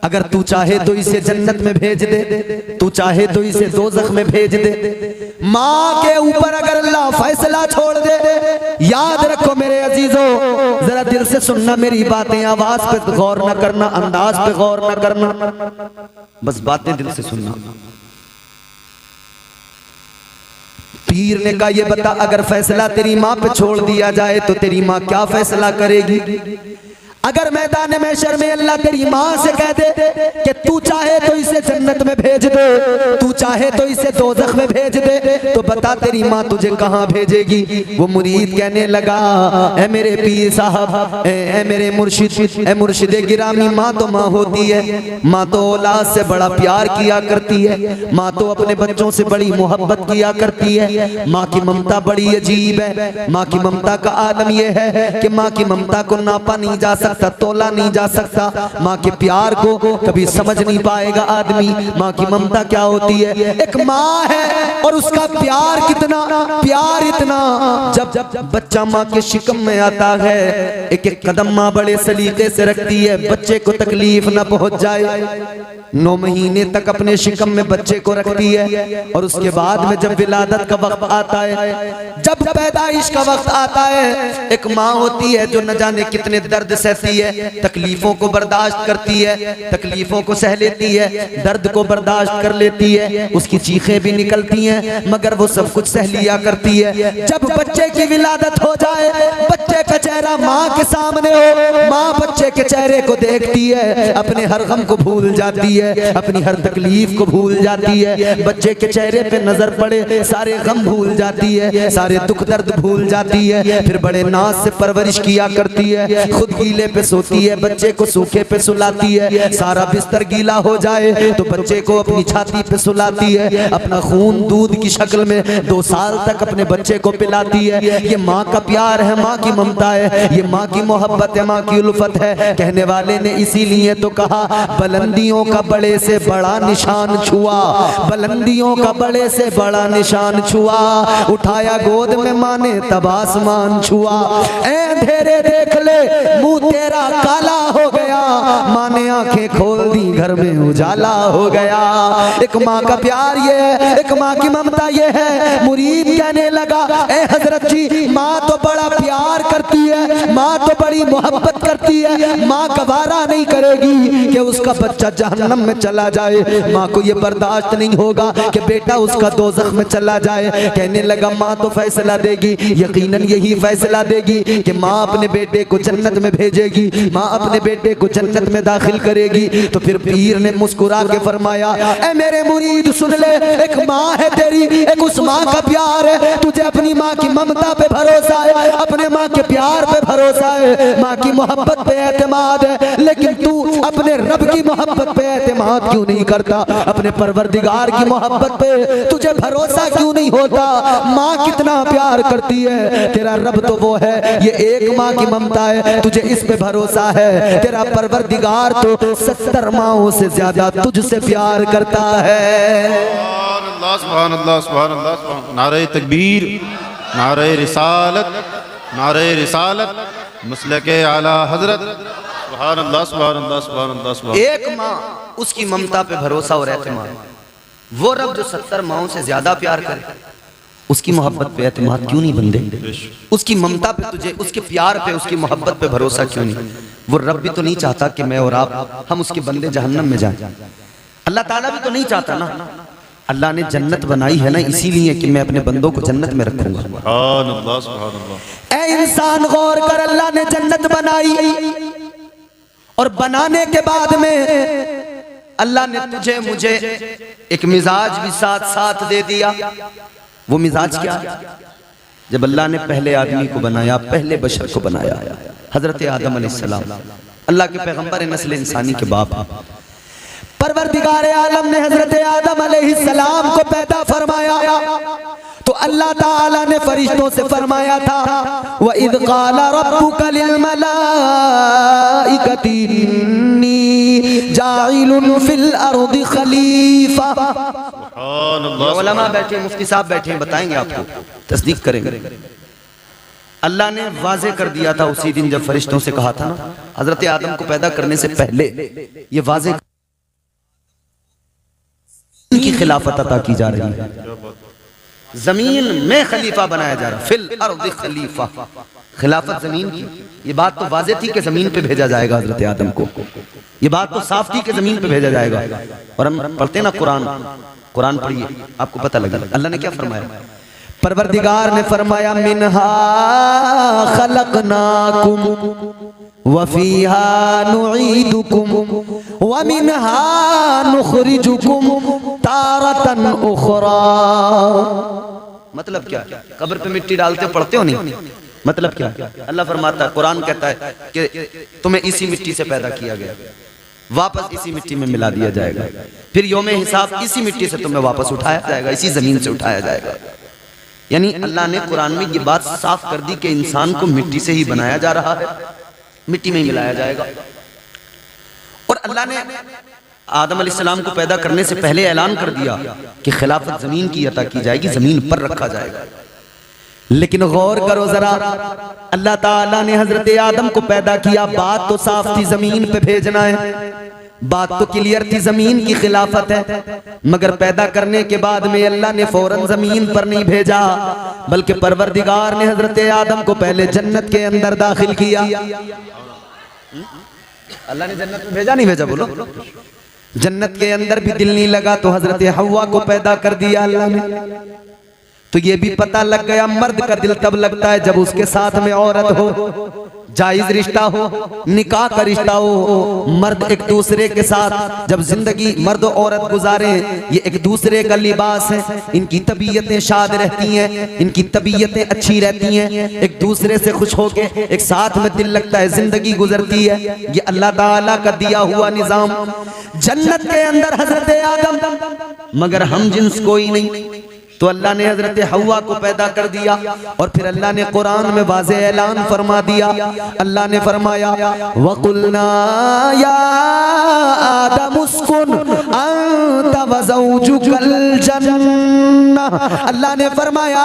Speaker 1: अगर तू चाहे तो इसे जन्नत में भेज दे, तू चाहे तो इसे दोज़ख में भेज दे। माँ के ऊपर अगर अल्लाह फैसला छोड़ दे, याद रखो मेरे अजीजों, जरा दिल से सुनना मेरी बातें, आवाज पे गौर न करना, अंदाज पे गौर न करना, बस बातें दिल से सुनना। पीर ने कहा, ये बता, अगर फैसला तेरी माँ पे छोड़ दिया जाए तो तेरी माँ क्या फैसला करेगी? अगर मैदान महशर में अल्लाह तेरी माँ से कह दे कि तू चाहे तो इसे जन्नत में भेज दे, तू चाहे तो इसे दोज़ख में भेज दे, तो बता तेरी माँ तुझे कहाँ भेजेगी? वो मुरीद कहने लगा, ऐ मेरे पीर साहब, ऐ मेरे मुर्शिद, ऐ मुर्शिद गिरामी, माँ तो माँ होती है, माँ तो औलाद से बड़ा प्यार किया करती है, माँ तो अपने बच्चों से बड़ी मोहब्बत किया करती है। माँ की ममता बड़ी अजीब है। माँ की ममता का आलम यह है कि माँ की ममता को नापा नहीं जा सकता, तोला नहीं जा सकता। माँ के प्यार को कभी समझ नहीं पाएगा आदमी। माँ की ममता क्या होती है? एक माँ है और उसका प्यार कितना, प्यार इतना, जब बच्चा माँ के शिकम में आता है, एक एक कदम माँ बड़े सलीके से रखती है, बच्चे को तकलीफ न पहुंच जाए। 9 महीने तक अपने शिकम में बच्चे को रखती है और उसके बाद में जब विलादत का वक्त आता है, जब पैदाइश का वक्त आता है, एक माँ होती है जो न जाने कितने दर्द सहती है, तकलीफों को बर्दाश्त करती है, तकलीफों को सह लेती है, दर्द को बर्दाश्त कर लेती है, उसकी चीखें भी निकलती हैं मगर वो सब कुछ सह लिया करती है। जब बच्चे की विलादत हो जाए, बच्चे का चेहरा माँ के सामने हो, माँ बच्चे के चेहरे को देखती है, अपने हर गम को भूल जाती है, अपनी हर तकलीफ को भूल जाती है, बच्चे के चेहरे पे नजर पड़े सारे गम भूल जाती है, सारे दुख दर्द भूल जाती है, फिर बड़े नाज से परवरिश किया करती है, खुद गीले पे सोती है, बच्चे को सूखे पे सुलाती है, सारा बिस्तर गीला हो जाए तो बच्चे को अपनी छाती पे सुलाती है, अपना खून दूध की शक्ल में 2 साल तक अपने बच्चे को पिलाती है। ये माँ का प्यार है, माँ की ममता है, ये माँ की मोहब्बत है, माँ की उल्फत है। कहने वाले ने इसीलिए तो कहा, बुलंदियों का बड़े से बड़ा निशान छुआ, बुलंदियों का बड़े से बड़ा निशान छुआ, उठाया गोद में माँ ने तब आसमान छुआ। अंधेरे देख ले मुंह तेरा काला हो गया, माँ ने आंखें खोल दी घर में उजाला हो गया। एक माँ का प्यार ये है, एक माँ की ममता ये है। मुरीद कहने कहने लगा, ए हजरत जी, माँ तो बड़ा प्यार करती है, माँ तो बड़ी मोहब्बत करती है, माँ गवारा नहीं करेगी कि उसका बच्चा जहन्नम में चला जाए, माँ को ये बर्दाश्त नहीं होगा कि बेटा उसका दोज़ख में चला जाए। कहने लगा, माँ तो फैसला देगी, यकीनन यही फैसला देगी कि माँ अपने बेटे को जन्नत में भेजेगी, माँ अपने बेटे को जन्नत में दाखिल करेगी। तो फिर पीर ने मुस्कुरा के फरमाया, ए मेरे मुरीद सुन ले, एक माँ है तेरी, एक उस माँ का प्यार है, तुझे अपनी माँ की ममता पे भरोसा है, अपने माँ के प्यार पे भरोसा है, माँ की मोहब्बत पे एतमाद है, लेकिन तू अपने रब की मोहब्बत पे एतमाद क्यों नहीं करता? अपने परवरदिगार की मोहब्बत पे तुझे भरोसा क्यों नहीं होता? माँ कितना प्यार करती है, तेरा रब तो वो है, ये एक माँ की ममता है, तुझे इस पे भरोसा है, तेरा परवरदिगार तो 70 माँओं से ज्यादा तुझसे प्यार करता है।
Speaker 2: सुभान अल्लाह, सुभान अल्लाह, नारे तकबीर, नारे रिसालत, नारे रिसालत, मसलके आला हजरत, सुभान अल्लाह, सुभान अल्लाह, सुभान अल्लाह, सुभान।
Speaker 1: एक माँ, उसकी ममता पे भरोसा और एतमाद, वो रब जो 70 माँओं से ज्यादा प्यार करे, उसकी मोहब्बत पे एतमाद क्यों नहीं बंदे? उसकी ममता पे तुझे, उसके प्यार पे, उसकी मोहब्बत पे भरोसा क्यों नहीं? वो रब भी तो नहीं चाहता कि मैं और आप, हम उसके बंदे जहन्नम में जाएं। अल्लाह ताला भी तो नहीं चाहता ना। अल्लाह ने जन्नत बनाई है ना इसीलिए कि मैं अपने बंदों को जन्नत में रखूंगा।
Speaker 2: सुभान अल्लाह, सुभान अल्लाह।
Speaker 1: ऐ इंसान गौर कर, अल्लाह ने जन्नत बनाई और बनाने के बाद में अल्लाह ने तुझे मुझे एक मिजाज भी साथ साथ दे दिया। वो मिजाज क्या? जब अल्लाह ने पहले आदमी को बनाया, पहले बशर को बनाया, हजरत आदम अलैहिस्सलाम, अल्लाह के पैगंबर नस्ल इंसानी के बाप, परवरदिगार आलम ने हजरत आदम अलैहिस्सलाम को पैदा फरमाया तो अल्लाह ताला ने फरिश्तों से फरमाया था, व इज़ क़ाला रब्बुका लिल मलाइकति इन्नी जाइलुन फिल अर्दि खलीफा। उलमा बैठे, मुफ्ती साहब बैठे, बताएंगे आपको, तस्दीक करेंगे। अल्लाह ने वाज़े कर दिया था उसी दिन जब फरिश्तों से कहा था ना, हजरत आदम को पैदा करने से पहले ये वाज़े की खिलाफत अता की जा रही है, जमीन में खलीफा बनाया जा रहा है, फिल अर्द खलीफा, खिलाफत जमीन की। ये बात तो वाज़े थी कि जमीन पे भेजा जाएगा हजरत आदम को, ये बात तो साफ थी कि जमीन पे भेजा जाएगा। और हम पढ़ते ना कुरान, कुरान पढ़िए आपको पता लगेगा अल्लाह ने क्या फरमाया। परवरदिगार ने फरमाया, मिनहा खलकनाकुम व फीहा नुईदुकुम व मिनहा नुखरिजुकुम तारतन उखरा। मतलब क्या? कब्र पे मिट्टी डालते हो, पढ़ते हो नहीं? मतलब क्या? अल्लाह फरमाता है, कुरान कहता है कि तुम्हें इसी मिट्टी से पैदा किया गया, वापस इसी मिट्टी में मिला दिया जाएगा, फिर यौम हिसाब इसी मिट्टी से तुम्हें वापस उठाया जाएगा, इसी जमीन से उठाया जाएगा। यानी अल्लाह ने कुरान में ये बात साफ कर दी कि इंसान को मिट्टी से ही बनाया जा रहा है, मिट्टी में ही मिलाया जाएगा। और अल्लाह ने आदम अलैहिस्सलाम को पैदा करने से पहले ऐलान कर दिया कि खिलाफत जमीन की अता की जाएगी, जमीन पर रखा जाएगा। लेकिन गौर करो जरा, अल्लाह ताला ने हजरत आदम को पैदा किया, बात तो साफ थी जमीन पे भेजना है, बात तो क्लियर थी जमीन की खिलाफत है, मगर पैदा करने के बाद में अल्लाह ने फौरन जमीन पर नहीं भेजा, बल्कि परवरदिगार ने हजरत आदम को पहले जन्नत के अंदर दाखिल किया। अल्लाह ने जन्नत में भेजा, नहीं भेजा? बोलो। जन्नत के अंदर भी दिल नहीं लगा तो हजरत हव्वा को पैदा कर दिया अल्लाह ने। तो ये भी पता लग गया, मर्द का दिल तब लगता है जब उसके साथ में औरत हो, जायज रिश्ता हो, निकाह का रिश्ता हो, मर्द एक दूसरे के साथ जब जिंदगी मर्द और औरत गुजारे, ये एक दूसरे का लिबास है, इनकी तबीयतें शाद रहती हैं, इनकी तबीयतें अच्छी रहती हैं, एक दूसरे से खुश होके एक साथ में दिल लगता है, जिंदगी गुजरती है। ये अल्लाह ताला का दिया हुआ निजाम जन्नत के अंदर हजरत आदम, मगर हम जिन्स कोई नहीं, तो अल्लाह ने हजरत हव्वा को पैदा कर दिया। और फिर अल्लाह ने कुरान में वाज़े ऐलान फरमा दिया, अल्लाह ने फरमाया, वकुलना या आदम उस्कुन अंत व ज़ौजुकल जन्नह। अल्लाह ने फरमाया,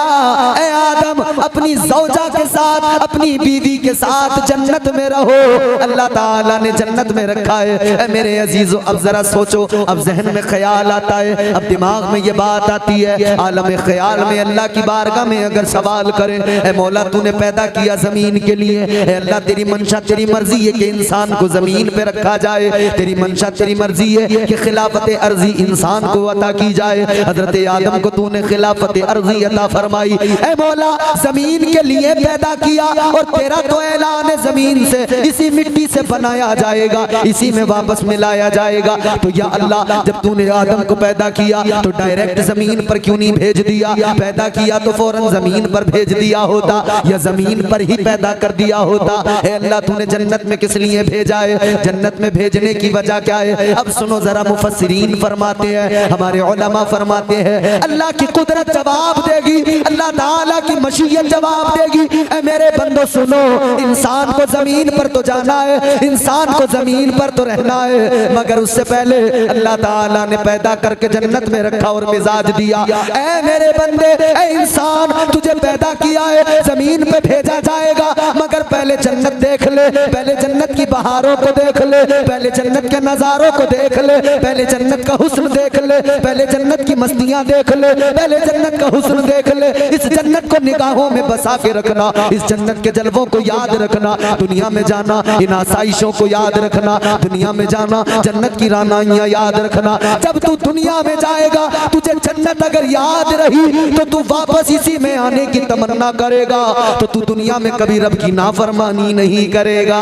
Speaker 1: ए आदम अपनी ज़ौजा के साथ, अपनी बीवी के साथ जन्नत में रहो। अल्लाह ताला ने जन्नत में रखा है। मेरे अजीजों, अब जरा सोचो, अब जहन में ख्याल आता है, अब दिमाग में ये बात आती है, आलम ख्याल में अल्लाह की बारगाह में अगर सवाल करे, ऐ मौला तूने पैदा किया जमीन के लिए, ऐ अल्लाह तेरी मंशा तेरी मर्जी है कि इंसान को जमीन पे रखा जाए, तेरी मंशा तेरी मर्जी है कि खिलाफत अर्जी इंसान को अता की जाए। हजरत आदम को तूने खिलाफत अर्जी अता फरमाई, ऐ मौला जमीन के लिए पैदा किया और तेरा तो ऐलान है जमीन से इसी मिट्टी से बनाया जाएगा, इसी में वापस मिलाया जाएगा। तो या अल्लाह जब तूने आदम को पैदा किया तो डायरेक्ट जमीन पर क्यों नहीं भेज दिया? पैदा किया तो फौरन जमीन पर भेज दिया होता या जमीन पर ही पैदा कर दिया होता। है अल्लाह तूने जन्नत में किस लिए भेजा है? जन्नत में भेजने की वजह क्या है? अब सुनो जरा, मुफस्सिरीन फरमाते हैं, हमारे उलमा फरमाते हैं, अल्लाह की कुदरत जवाब देगी, अल्लाह ताला की मशीयत जवाब देगी। ऐ मेरे बंदो सुनो, इंसान को जमीन पर तो जाना है, इंसान को जमीन पर तो रहना है, मगर उससे पहले अल्लाह ताला ने पैदा करके जन्नत में रखा और मिजाज दिया। ऐ मेरे बंदे, ऐ इंसान, तुझे पैदा किया है, जमीन पे भेजा जाएगा, मगर पहले जन्नत देख ले, पहले जन्नत की बहारों को देख ले, पहले जन्नत के नजारों को देख ले, पहले जन्नत का हुस्न देख ले, पहले जन्नत की मस्तियां देख ले, पहले जन्नत का हुस्न देख ले। इस जन्नत को निगाहों में बसा के रखना, इस जन्नत के जलवों को याद रखना, दुनिया में जाना इन आसाइशों को याद रखना, दुनिया में जाना जन्नत की रानाइयां याद रखना। जब तू दुनिया में जाएगा, तुझे जन्नत अगर याद रही तो तू वापस इसी में आने की तमन्ना करेगा, तो तू दुनिया में कभी रब की नाफरमानी नहीं करेगा।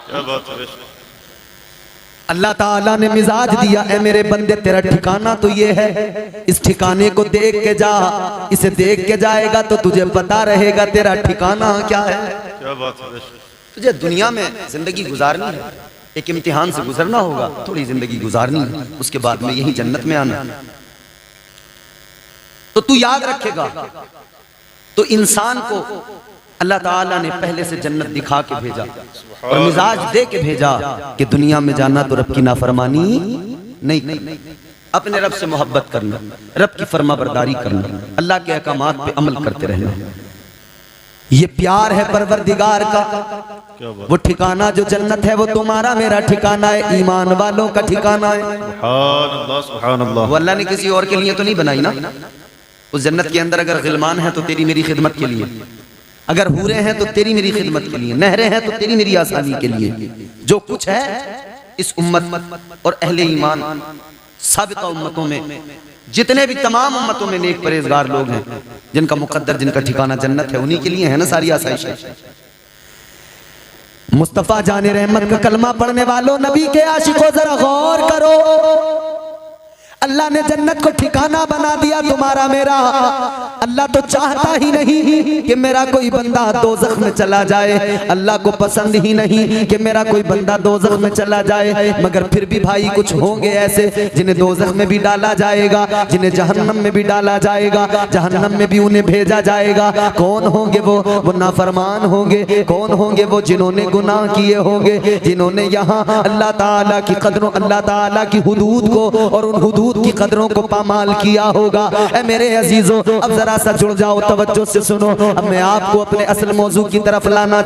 Speaker 2: क्या बात है।
Speaker 1: अल्लाह ताला ने मिजाज दिया, ऐ मेरे बंदे तेरा ठिकाना तो ये है, इस ठिकाने को देख के जा, इसे देख के जाएगा तो तुझे पता रहेगा तेरा ठिकाना क्या है।
Speaker 2: क्या बात है।
Speaker 1: तुझे दुनिया में जिंदगी गुजारनी है, एक इम्तिहान से गुजरना होगा, थोड़ी जिंदगी गुजारनी है, उसके बाद में यही जन्नत में आना। तो तू याद रखेगा, तो इंसान को अल्लाह ताला ने पहले से जन्नत दिखा के भेजा और मिजाज दे के भेजा कि दुनिया में जाना तो रब की नाफरमानी नहीं करनी, अपने रब से मोहब्बत करना, रब की फरमाबरदारी करना, अल्लाह के अहकामात पे अमल करते रहना। ये प्यार है परवरदिगार का। वो ठिकाना जो जन्नत है वो तुम्हारा मेरा ठिकाना है, ईमान वालों का ठिकाना है।
Speaker 2: सुभान अल्लाह, सुभान अल्लाह।
Speaker 1: वो अल्लाह ने किसी और के लिए तो नहीं बनाई ना। उस जन्नत के अंदर अगर गिलमान है तो तेरी मेरी खिदमत के लिए, अगर हूरे हैं तो तेरी मेरी खिदमत के लिए, नहरें हैं तो तेरी मेरी आसानी के लिए। जो कुछ है इस उम्मत और अहले ईमान साबिका उम्मतों में, जितने भी तमाम उम्मतों में नेक परहेजगार लोग हैं जिनका मुकद्दर, जिनका ठिकाना जन्नत है, उन्हीं के लिए है ना सारी आसाइशें। मुस्तफा जाने रहमत का कलमा पढ़ने वालों, नबी के आशिकों, जरा गौर करो, अल्लाह ने जन्नत को ठिकाना बना दिया तुम्हारा मेरा। अल्लाह तो चाहता ही नहीं कि मेरा कोई बंदा दोज़ख में चला जाए, अल्लाह को पसंद ही नहीं कि मेरा कोई बंदा दोज़ख में चला जाए, मगर फिर भी भाई कुछ होंगे ऐसे जिन्हें दोज़ख में भी डाला जाएगा, जिन्हें जहन्नम में भी डाला जाएगा, जहन्नम में भी उन्हें भेजा जाएगा। कौन होंगे वो नाफरमान होंगे। कौन होंगे वो? जिन्होंने गुनाह किए होंगे, जिन्होंने यहाँ अल्लाह ताला की कदरों, अल्लाह ताला की हुदूद को और उन हुदूद की कदरों को पामाल किया होगा। ऐ मेरे अजीजों, अब जरा सा जुड़ जाओ, तवज्जो से सुनो। अब मैं आपको अपने असल मौजू की तरफ लाना।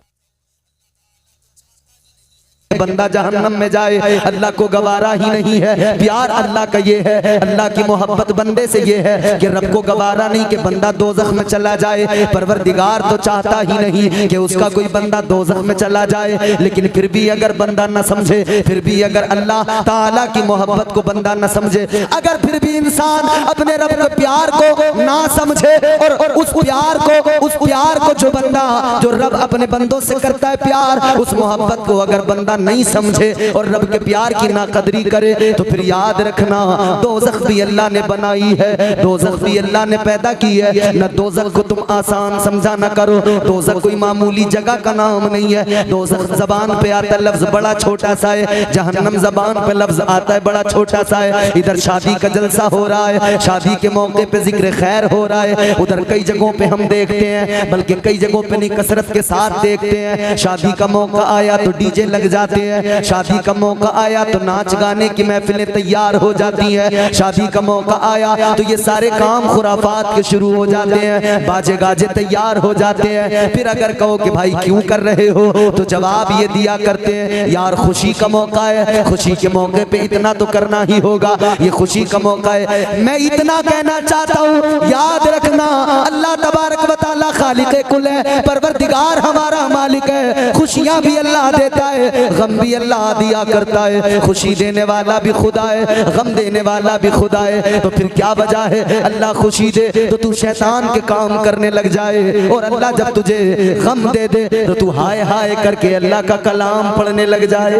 Speaker 1: बंदा जहन्नम में जाए अल्लाह को गवारा ही नहीं है। प्यार अल्लाह का ये है, अल्लाह की मोहब्बत बंदे से ये है कि रब को गवारा नहीं कि बंदा दोज़ख में चला जाए। परवरदिगार तो चाहता ही नहीं कि उसका कोई बंदा दोज़ख में चला जाए, लेकिन फिर भी अगर बंदा न समझे, फिर भी अगर अल्लाह ताला की मोहब्बत को बंदा न समझे, अगर फिर भी इंसान अपने रब के प्यार को ना समझे और उस प्यार को जो बंदा, जो रब अपने बंदों से करता है प्यार, उस मोहब्बत को अगर बंदा नहीं समझे और रब के प्यार की नाकदरी करे, तो फिर याद रखना दोज़ख भी अल्लाह ने बनाई है, दोज़ख भी अल्लाह ने पैदा की है। न दोज़ख को तुम आसान समझा न करो, दोज़ख कोई मामूली जगह का नाम नहीं है। दोज़ख जबान पे आता है, लफ्ज बड़ा छोटा सा है, जहन्नम जबान पे लफ्ज आता है, बड़ा छोटा सा है। इधर शादी का जलसा हो रहा है, शादी के मौके पे जिक्र खैर हो रहा है, उधर कई जगहों पे हम देखते हैं, बल्कि कई जगहों पे नहीं कसरत के साथ देखते हैं, शादी का मौका आया तो डीजे लग जाता जाते हैं। शादी का मौका आया तो नाच गाने की महफिलें तैयार हो जाती हैं। शादी का मौका आया तो ये सारे काम खुराफात के शुरू हो जाते हैं, बाजे गाजे तैयार हो जाते हैं। फिर अगर कहो कि भाई क्यों कर रहे हो, तो जवाब ये दिया करते हैं, यार खुशी का मौका है, खुशी के मौके पे इतना तो करना ही होगा, ये खुशी का मौका है। मैं इतना कहना चाहता हूँ, याद रखना अल्लाह तबारक व तआला खालिक कुल है, परवरदिगार हमारा मालिक है। खुशियाँ भी अल्लाह देता है, गम भी अल्लाह दिया करता है। खुशी देने वाला भी खुदा है, गम देने वाला भी खुदा है। तो फिर क्या वजह है अल्लाह खुशी दे तो तू शैतान के काम करने लग जाए, और अल्लाह जब तुझे गम दे दे तो तू हाय हाय करके अल्लाह का कलाम पढ़ने लग जाए।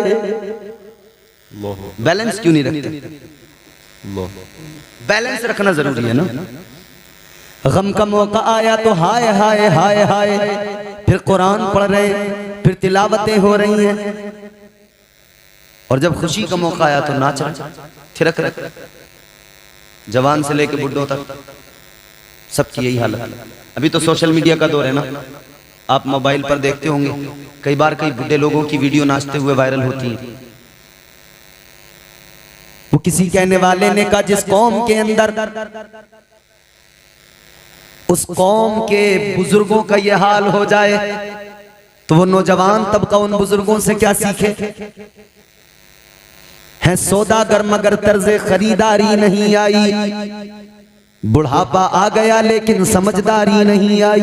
Speaker 1: बैलेंस क्यों नहीं रखते? बैलेंस रखना जरूरी है ना। गम का मौका आया तो हाय हाय हाय हाय, फिर कुरान पढ़ रहे, फिर तिलावतें हो रही हैं, और जब खुशी का मौका आया तो नाच रहे, थिरक रहे। जवान से लेके बुढ़ों तक सबकी यही हालत है। अभी तो सोशल मीडिया का दौर है ना, आप मोबाइल पर देखते होंगे, कई बार कई बुढ़े लोगों की वीडियो नाचते हुए वायरल होती है। वो किसी कहने वाले ने कहा जिस कौम के अंदर उस कौम के बुजुर्गों का ये हाल हो जाए तो वो नौजवान तबका उन बुजुर्गों से क्या सीखे। है सौदागर मगर तर्ज़े खरीदारी नहीं आई, बुढ़ापा आ गया लेकिन समझदारी नहीं आई।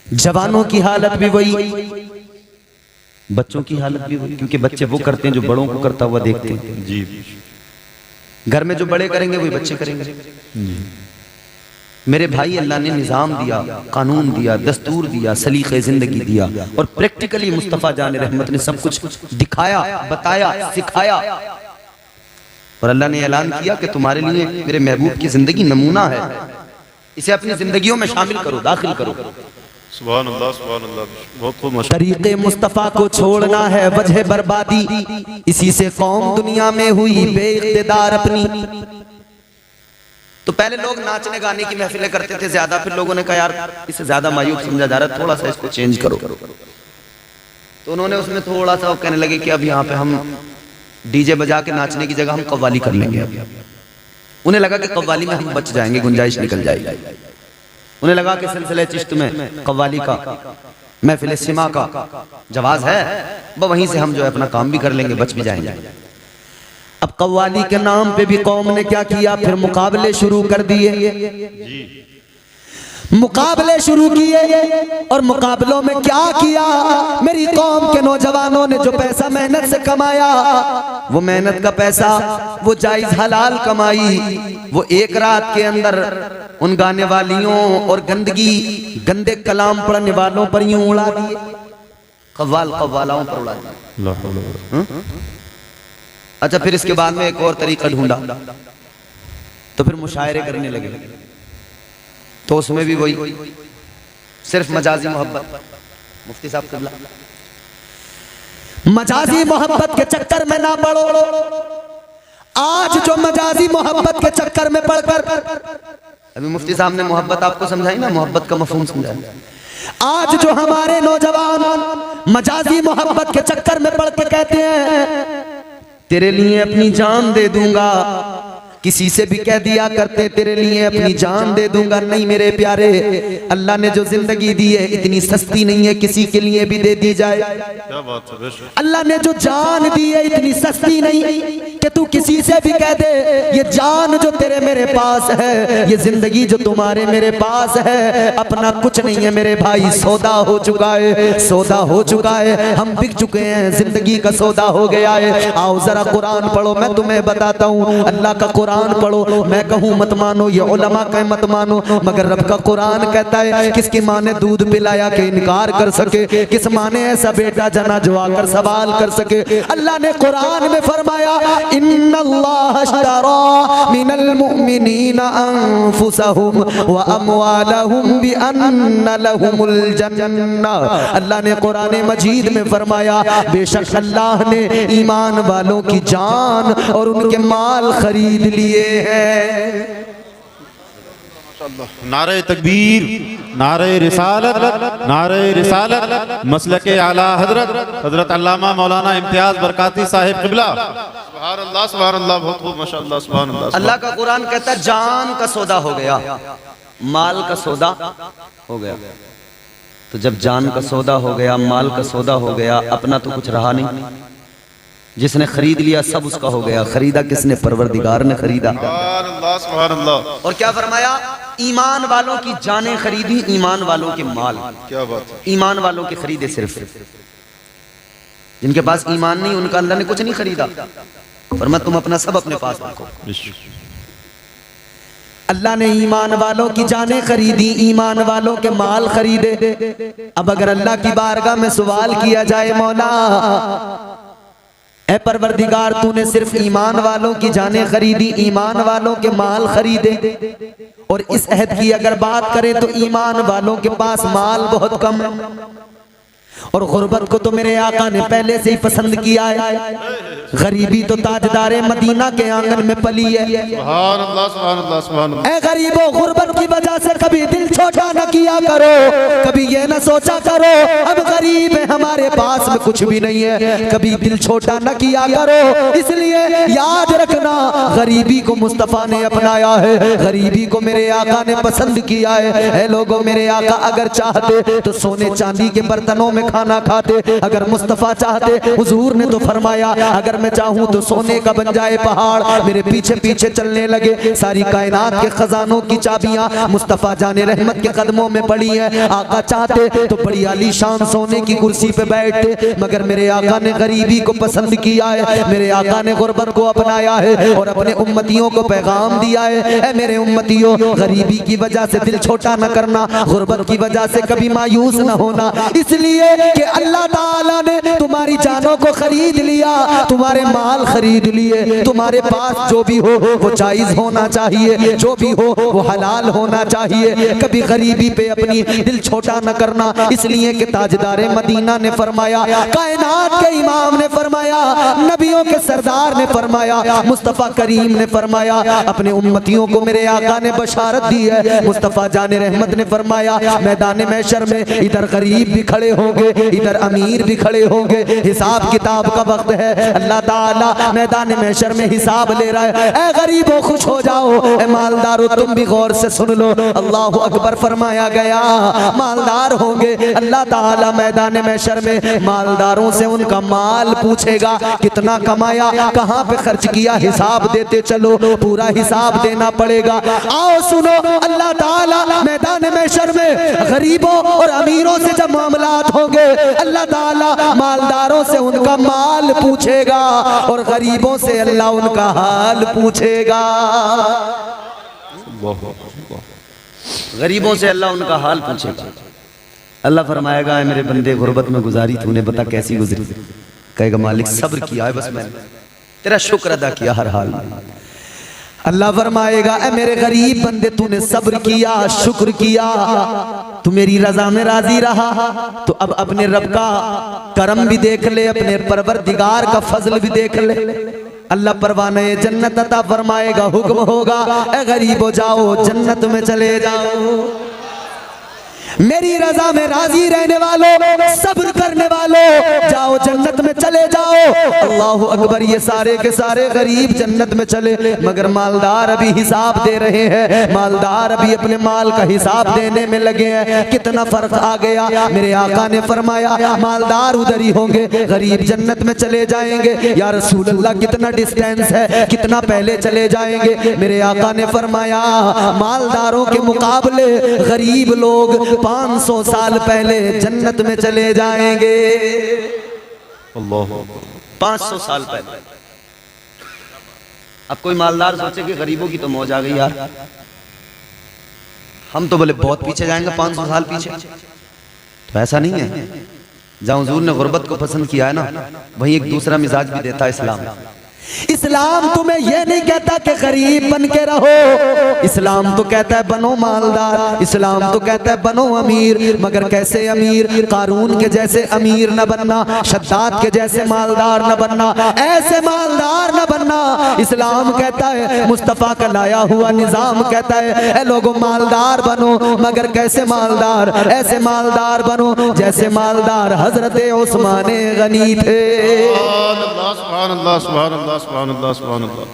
Speaker 1: जवानों की हालत भी वही, बच्चों की हालत भी वही, क्योंकि बच्चे वो करते हैं जो बड़ों को करता हुआ देखते हैं। जी, घर में जो बड़े करेंगे वही बच्चे करेंगे। मेरे भाई, अल्लाह ने निज़ाम दिया, कानून दिया, दस्तूर दिया, सलीक़े ज़िंदगी दिया, और प्रैक्टिकली मुस्तफ़ा जान रहमत ने सब कुछ दिखाया, बताया, सिखाया। और अल्लाह ने ऐलान किया कि तुम्हारे लिए मेरे महबूब की ज़िंदगी नमूना है, इसे अपनी ज़िंदगियों में शामिल करो, दाखिल करो।
Speaker 2: सुभान अल्लाह, सुभान अल्लाह। बहुत खूब।
Speaker 1: तरीक़े मुस्तफ़ा को छोड़ना है वजह बर्बादी, इसी से कौम दुनिया में हुई बेइख्तिदार अपनी। तो पहले लोग नाचने गाने की महफिलें करते थे ज्यादा, फिर लोगों ने कहा यार इससे ज्यादा मायूब समझा जा रहा है, थोड़ा सा इसको चेंज करो। तो उन्होंने उसमें थोड़ा सा कहने लगे कि अब यहाँ पे हम डीजे बजा के नाचने की जगह हम कव्वाली कर लेंगे। उन्हें लगा कि कव्वाली में हम बच जाएंगे, गुंजाइश निकल जाएगी। उन्हें लगा कि सिलसिले चिश्त में कव्वाली का, महफिल सिमा का जवाज है, वहीं से हम जो है अपना काम भी कर लेंगे, बच भी जाएंगे। अब कव्वाली के नाम पे भी कौम ने क्या किया, फिर मुकाबले शुरू कर दिए। मुकाबले शुरू किए, और मुकाबलों में क्या किया, मेरी कौम के नौजवानों ने जो पैसा मेहनत से कमाया, वो मेहनत का पैसा, वो जायज हलाल कमाई, वो एक रात के अंदर उन गाने वालियों और गंदगी गंदे कलाम पढ़ने वालों पर यूं उड़ा दिए, कव्वाल कव्वालाओं पर उड़ा दिए। अच्छा, फिर इसके बाद में एक और तरीका ढूंढा, तो फिर मुशायरे करने लगे। तो उसमें भी वही सिर्फ मजाजी मोहब्बत। मुफ्ती साहब क़िबला, मजाजी मोहब्बत के चक्कर में ना पड़ो। आज जो मजाजी मोहब्बत के चक्कर में पड़कर, अभी मुफ्ती साहब ने मोहब्बत आपको समझाई ना, मोहब्बत का मफहूम समझाया। आज जो हमारे नौजवान मजाजी मोहब्बत के चक्कर में पड़ के कहते हैं तेरे लिए अपनी जान दे दूंगा, किसी से भी कह दिया करते तेरे लिए अपनी जान दे दूंगा। नहीं मेरे प्यारे, अल्लाह ने जो जिंदगी दी है इतनी सस्ती नहीं है किसी के लिए भी दे दी जाए।
Speaker 2: क्या बात है।
Speaker 1: अल्लाह ने जो जान दी है इतनी सस्ती नहीं कि तू किसी से भी कह दे ये जान जो तेरे मेरे पास है, ये जिंदगी जो तुम्हारे मेरे पास है, अपना कुछ नहीं है मेरे भाई, सौदा हो चुका है, सौदा हो चुका है, हम बिक चुके हैं, जिंदगी का सौदा हो गया है। आओ जरा कुरान पढ़ो, मैं तुम्हें बताता हूँ। अल्लाह का कुरान पढ़ो, मैं कहूँ मत मानो, ये उलमा कहे मत मानो, मगर रब का कुरान कहता है किसकी माँ ने दूध पिलाया कि इनकार कर सके, किस माँ ने ऐसा बेटा जना जो आकर सवाल कर सके। अल्लाह ने कुरान में फरमाया इन्नल्लाह अश्तरा मिनल मुमिनीना अनफुसहुम व अमवालहुम बिअन्न लहुमुल जन्नह। अल्लाह ने कुरान मजीद में फरमाया बेशक अल्लाह ने ईमान वालों की जान और उनके माल खरीद लिए हैं।
Speaker 2: नारे तकबीर, नारे रिसालत, नारे रिसालत, मसलके आला हजरत हजरत अल्लामा मौलाना इम्तियाज बरकाती साहिब क़िबला। सुभान अल्लाह, सुभान अल्लाह, बहुत खूब, माशाअल्लाह, सुभान अल्लाह।
Speaker 1: अल्लाह का कुरान कहता है जान का सौदा हो गया, माल का सौदा हो गया। तो जब जान का सौदा हो गया, माल का सौदा हो गया, अपना तो कुछ रहा नहीं। जिसने खरीद लिया सब उसका हो गया। खरीदा किसने? परवरदिगार ने खरीदा।
Speaker 2: सुभान अल्लाह, सुभान अल्लाह।
Speaker 1: और क्या फरमाया? ईमान वालों की जानें खरीदी, ईमान वालों के माल।
Speaker 2: क्या बात है।
Speaker 1: ईमान वालों के खरीदे सिर्फ, जिनके पास ईमान नहीं उनका अल्लाह ने कुछ नहीं खरीदा। फरमाया तुम अपना सब अपने पास रखो। अल्लाह ने ईमान वालों की जानें खरीदी, ईमान वालों के माल खरीदे। अब अगर अल्लाह की बारगाह में सवाल किया जाए, मौला ऐ परवरदिगार तूने सिर्फ ईमान वालों की जानें खरीदी, ईमान वालों के माल खरीदे, और इस अहद की अगर बात करें तो ईमान वालों के पास माल बहुत कम है, और गुर्बत को तो मेरे आका ने पहले से ही पसंद किया है। गरीबी तो ताजदारे मदीना के आंगन में पली है।
Speaker 2: सुभान अल्लाह, सुभान अल्लाह, सुभान अल्लाह।
Speaker 1: ऐ गरीबों, गुर्बत की वजह से कभी दिल छोटा न किया करो, कभी ये न सोचा करो अब गरीब है हमारे पास में कुछ भी नहीं है, कभी दिल छोटा न किया करो। इसलिए याद रखना, गरीबी को मुस्तफा ने अपनाया है, गरीबी को मेरे आका ने पसंद किया है। लोगों, मेरे आका अगर चाहते तो सोने चांदी के बर्तनों में खाना खाते, अगर मुस्तफा चाहते, हुजूर ने तो फरमाया अगर मैं चाहूं तो सोने का बन जाए पहाड़, मेरे पीछे पीछे चलने लगे। सारी कायनात के खजानों की चाबियां मुस्तफा जाने रहमत के कदमों में पड़ी हैं। आका चाहते तो बड़ी आलीशान सोने की कुर्सी पे बैठते, मगर मेरे आका ने गरीबी को पसंद किया है, मेरे आका ने गुर्बत को अपनाया है और अपने उम्मतियों को पैगाम दिया है। ऐ मेरे उम्मतियों, गरीबी की वजह से दिल छोटा न करना, गुर्बत की वजह से कभी मायूस न होना, इसलिए कि अल्लाह ताला ने तुम्हारी जानों को खरीद लिया, तुम्हारे माल खरीद लिए। तुम्हारे पास जो भी हो वो जायज होना चाहिए, जो भी हो वो हलाल होना चाहिए। कभी गरीबी पे अपनी दिल छोटा न करना, इसलिए कि ताजदारे मदीना ने फरमाया, कायनात के इमाम ने फरमाया, नबियों के सरदार ने फरमाया, मुस्तफा करीम ने फरमाया, अपने उम्मतियों को मेरे आका ने बशारत दी है। मुस्तफा जाने रहमत ने फरमाया, मैदान महशर में इधर गरीब भी खड़े होंगे, इधर अमीर भी खड़े होंगे, हिसाब किताब का वक्त है। अल्लाह ताला मैदान महशर में हिसाब ले रहा है। ऐ गरीबों खुश हो जाओ, ऐ मालदारों तुम भी गौर से सुन लो, अल्लाह अकबर फरमाया गया। मालदार होंगे, अल्लाह ताला मैदान महशर में मालदारों से उनका माल पूछेगा, कितना कमाया, कहाँ पे खर्च किया, हिसाब देते चलो, पूरा हिसाब देना पड़ेगा। आओ सुनो, अल्लाह ताला मैदान महशर में गरीबों और अमीरों से जब मामलात होंगे, अल्लाह ताला मालदारों से उनका माल पूछेगा और गरीबों से अल्लाह उनका हाल पूछेगा। गरीबों से अल्लाह उनका हाल पूछेगा। अल्लाह फरमाएगा, मेरे बंदे गुर्बत में गुजारी तूने, बता कैसी गुजरी? कहेगा मालिक सब्र किया है, बस मैंने तेरा शुक्र अदा किया हर हाल में। अल्लाह फरमाएगा, ऐ मेरे गरीब बंदे तूने सब्र किया, शुक्र किया, तू मेरी रजा में राजी रहा, तो अब अपने रब का करम भी देख ले, अपने परवरदिगार का फजल भी देख ले। अल्लाह परवाने जन्नत अता फरमाएगा, हुक्म होगा, ऐ गरीबो जाओ जन्नत में चले जाओ। मेरी रजा में राजी रहने वालों, सब्र करने वालों, जाओ जन्नत में चले जाओ। अल्लाह अकबर। ये सारे के सारे गरीब जन्नत में चले, मगर मालदार अभी हिसाब दे रहे हैं, मालदार अभी अपने माल का हिसाब देने में लगे हैं। कितना फर्क आ गया। मेरे आका ने फरमाया, मालदार उधर ही होंगे, गरीब जन्नत में चले जाएंगे। या रसूल अल्लाह, कितना डिस्टेंस है, कितना पहले चले जाएंगे? मेरे आका ने फरमाया, मालदारों के मुकाबले गरीब लोग 500 साल पहले जन्नत में चले जाएंगे। अल्लाह, 500 साल पहले। अब कोई मालदार सोचे कि गरीबों की तो मौज आ गई यार, हम तो बोले बहुत पीछे जाएंगे, 500 साल पीछे। तो ऐसा नहीं है। जहां हुजूर ने गुर्बत को पसंद किया है ना, वहीं एक दूसरा मिजाज भी देता है इस्लाम। इस्लाम तुम्हें यह नहीं कहता कि गरीब बन के रहो, इस्लाम तो कहता है बनो मालदार, इस्लाम तो कहता है बनो अमीर। मगर कैसे अमीर? कारून के जैसे अमीर न बनना, शद्दाद के जैसे मालदार न बनना, ऐसे मालदार न बनना। इस्लाम कहता है, मुस्तफ़ा का लाया हुआ निजाम कहता है ए लोगों मालदार बनो, मगर कैसे मालदार? ऐसे मालदार बनो जैसे मालदार हजरत उस्मान गनी थे।
Speaker 2: सुभान अल्लाह, सुभान अल्लाह, सुभान अल्लाह, सुभान अल्लाह।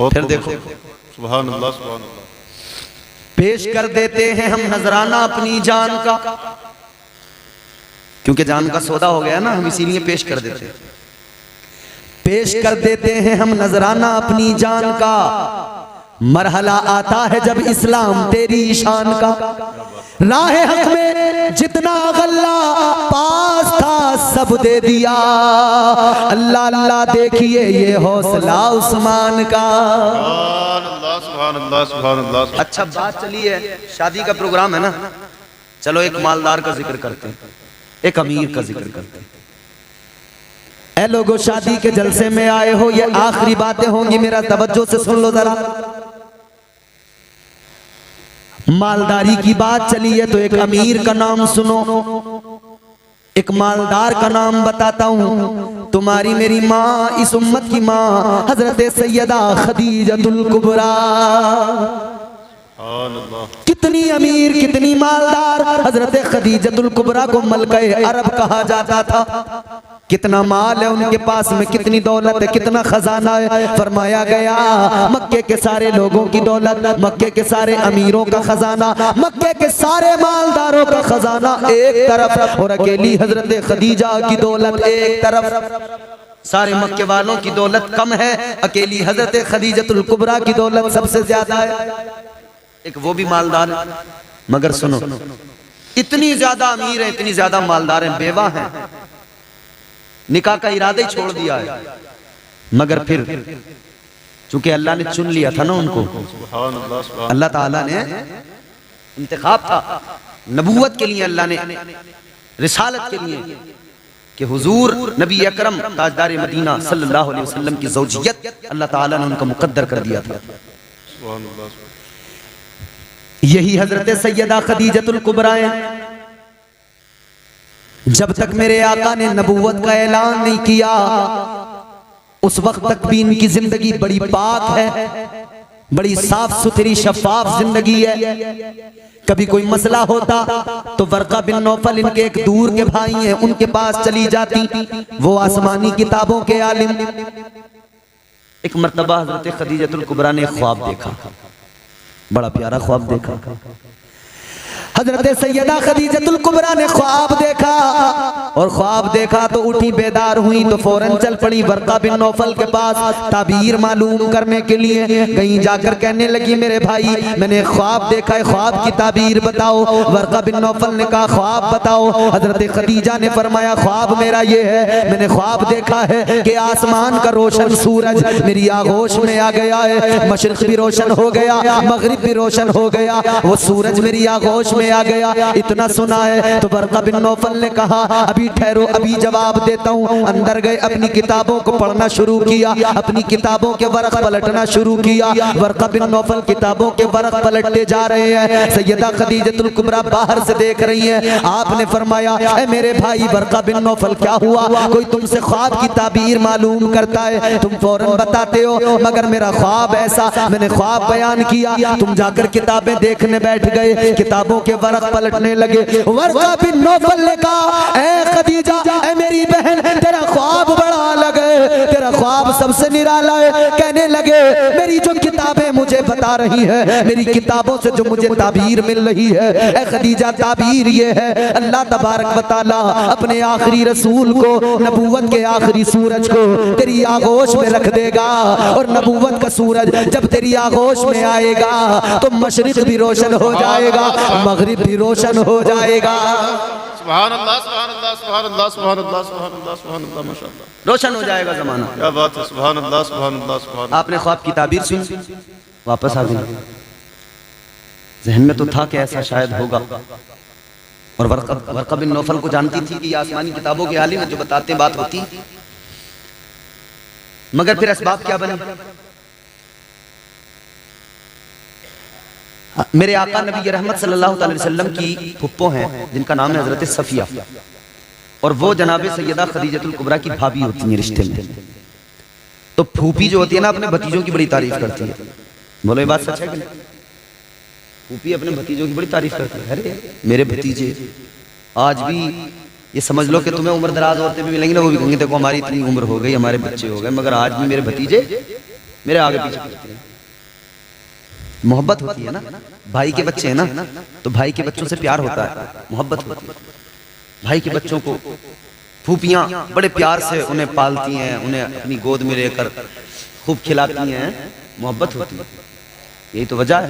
Speaker 1: फिर देखो,
Speaker 2: सुभान अल्लाह, सुभान अल्लाह।
Speaker 1: पेश कर देते हैं हम नजराना अपनी जान का, क्योंकि जान का सौदा हो गया ना, हम इसीलिए पेश कर देते हैं। पेश कर देते हैं हम नजराना अपनी जान का, मरहला आता है जब इस्लाम तेरी शान का। राह हक में जितना गल्ला पास था सब दे दिया, अल्लाह अल्लाह देखिए ये हौसला उस्मान का।
Speaker 2: सुभान अल्लाह, सुभान अल्लाह।
Speaker 1: अच्छा बात चली है, शादी का प्रोग्राम है ना, चलो एक मालदार का जिक्र करते हैं, एक अमीर का जिक्र करते हैं। ऐ लोगों शादी के जलसे में आए हो, ये आखिरी बातें होंगी, मेरा तवज्जो से सुन लो जरा। मालदारी की बात चली है तो एक अमीर का नाम सुनो, एक मालदार का नाम बताता हूं। तुम्हारी मेरी माँ, इस उम्मत की माँ हजरत सैयदा खदीजतुल कुबरा, कितनी अमीर कितनी मालदार। हजरत खदीजतुल कुबरा को मलके अरब कहा जाता था। कितना माल है उनके पास में, कितनी दौलत है, कितना खजाना है। फरमाया गया मक्के के सारे लोगों की दौलत, मक्के के सारे अमीरों का खजाना, मक्के के सारे मालदारों का खजाना एक तरफ, और अकेली हजरत खदीजा की दौलत एक तरफ। सारे मक्के वालों की दौलत कम है, अकेली हजरत खदीजतुल कुबरा की दौलत सबसे ज्यादा है। एक वो भी मालदार है, मगर सुनो, इतनी ज्यादा अमीर है, इतनी ज्यादा मालदार है, बेवा है, निकाह का इरादा ही छोड़ दिया है, मगर फिर चूंकि अल्लाह ने चुन लिया था ना उनको, अल्लाह ताला ने इंतखाब था नबूवत के लिए, अल्लाह ने रिसालत के लिए कि हुजूर नबी अकरम ताजदार मदीना सल्लल्लाहु अलैहि वसल्लम की ज़ौजियत अल्लाह ताला ने उनका मुकद्दर कर दिया था। यही हजरत सैयदा खदीजतुल कुबरा है। जब तक मेरे आका ने नबूवत का ऐलान नहीं किया, उस वक्त तक भी इनकी जिंदगी बड़ी पाक है, बड़ी साफ सुथरी शफाफ जिंदगी है। कभी कोई मसला होता तो वर्का बिन नौफल, इनके एक दूर के भाई हैं, उनके पास चली जाती, वो आसमानी किताबों के आलिम। एक मर्तबा हजरत खदीजतुल कुबरा ने ख्वाब देखा, बड़ा प्यारा ख्वाब देखा। हजरत सैयदा खदीजतुल कुबरा ने ख्वाब देखा, और ख्वाब देखा तो उठी, बेदार हुई तो फौरन चल पड़ी वर्का बिन नौफल के पास ताबीर मालूम करने के लिए। कहीं जाकर कहने लगी मेरे भाई मैंने ख्वाब देखा है, ख्वाब की ताबीर बताओ। वर्का बिन नौफल ने कहा ख्वाब बताओ। हजरत खदीजा ने फरमाया ख्वाब मेरा ये है, मैंने ख्वाब देखा है कि आसमान का रोशन सूरज मेरी आगोश में आ गया है, मशरिक भी रोशन हो गया, मगरिब भी रोशन हो गया, वो सूरज मेरी आगोश में आ गया। इतना सुना है तो वर्का बिन नौफल ने कहा अभी ठहरो, अभी जवाब देता हूँ। अंदर गए, अपनी किताबों को पढ़ना शुरू किया, अपनी किताबों के वरक पलटना शुरू किया। वर्का बिन नौफल किताबों के वरक पलटते जा रहे हैं, सैयदा खदीजतुल कुबरा बाहर से देख रही है। आपने फरमाया ऐ मेरे भाई वर्का बिन नौफल क्या हुआ? कोई तुमसे ख्वाब की ताबीर मालूम करता है, तुम फौरन बताते हो, मगर मेरा ख्वाब ऐसा, मैंने ख्वाब बयान किया, तुम जाकर किताबें देखने बैठ गए, किताबों के वरक पलटने लगे। वर्का बिन नौफल ने कहा ऐ खदीजा, ऐ मेरी बहन, तेरा ख्वाब बड़ा अलग है, तेरा ख्वाब सबसे निराला है। कहने लगे मेरी जो किताबें मुझे बता रही है, मेरी किताबों से जो मुझे ताबीर मिल रही है, ऐ खदीजा ताबीर ये है अल्लाह तबारक व तआला अपने आखिरी रसूल को, नबूवत के आखिरी सूरज को तेरी आगोश में रख देगा, और नबूवत का सूरज जब तेरी आगोश में आएगा तो मशरिक भी रोशन हो जाएगा, मगरिब भी रोशन हो जाएगा।
Speaker 2: सुभान अल्लाह, सुभान अल्लाह, सुभान अल्लाह, सुभान अल्लाह, सुभान अल्लाह, सुभान अल्लाह, माशाअल्लाह,
Speaker 1: रोशन हो जाएगा जमाना।
Speaker 2: क्या बात है, सुभान अल्लाह, सुभान अल्लाह, सुभान।
Speaker 1: आपने ख्वाब की ताबीर सुनी, वापस आ गई, जहन में तो था कि ऐसा शायद होगा। और वर्का बिन नौफल को जानती थी कि आसमानी किताबों के आलिम जो बताते बात होती। मगर फिर असबाब क्या बने? मेरे आका नबी रहमत सल्लल्लाहु अलैहि वसल्लम की फुप्पो हैं जिनका नाम है हजरत सफिया, और वो जनाब सैयदा खदीजतुल कुबरा की भाभी होती है रिश्ते में। तो फूफी जो होती है ना अपने भतीजों की बड़ी तारीफ करती है। बोलो ये बात सच है कि नहीं? फूफी अपने भतीजों की बड़ी तारीफ करती है। अरे मेरे भतीजे आज भी ये समझ लो कि तुम्हें उम्र दराज औरतें भी मिलेंगी ना, वो भी कहेंगे देखो हमारी इतनी उम्र हो गई, हमारे बच्चे हो गए, मगर आज भी मेरे भतीजे मेरे आगे पीछे करते हैं। मोहब्बत होती है ना, भाई के बच्चे हैं ना, तो भाई के बच्चों से प्यार होता है, मोहब्बत होती है। भाई के बच्चों को फूफियां बड़े प्यार से उन्हें पालती हैं, उन्हें अपनी गोद में लेकर खूब खिलाती हैं, मोहब्बत होती है। यही तो वजह है।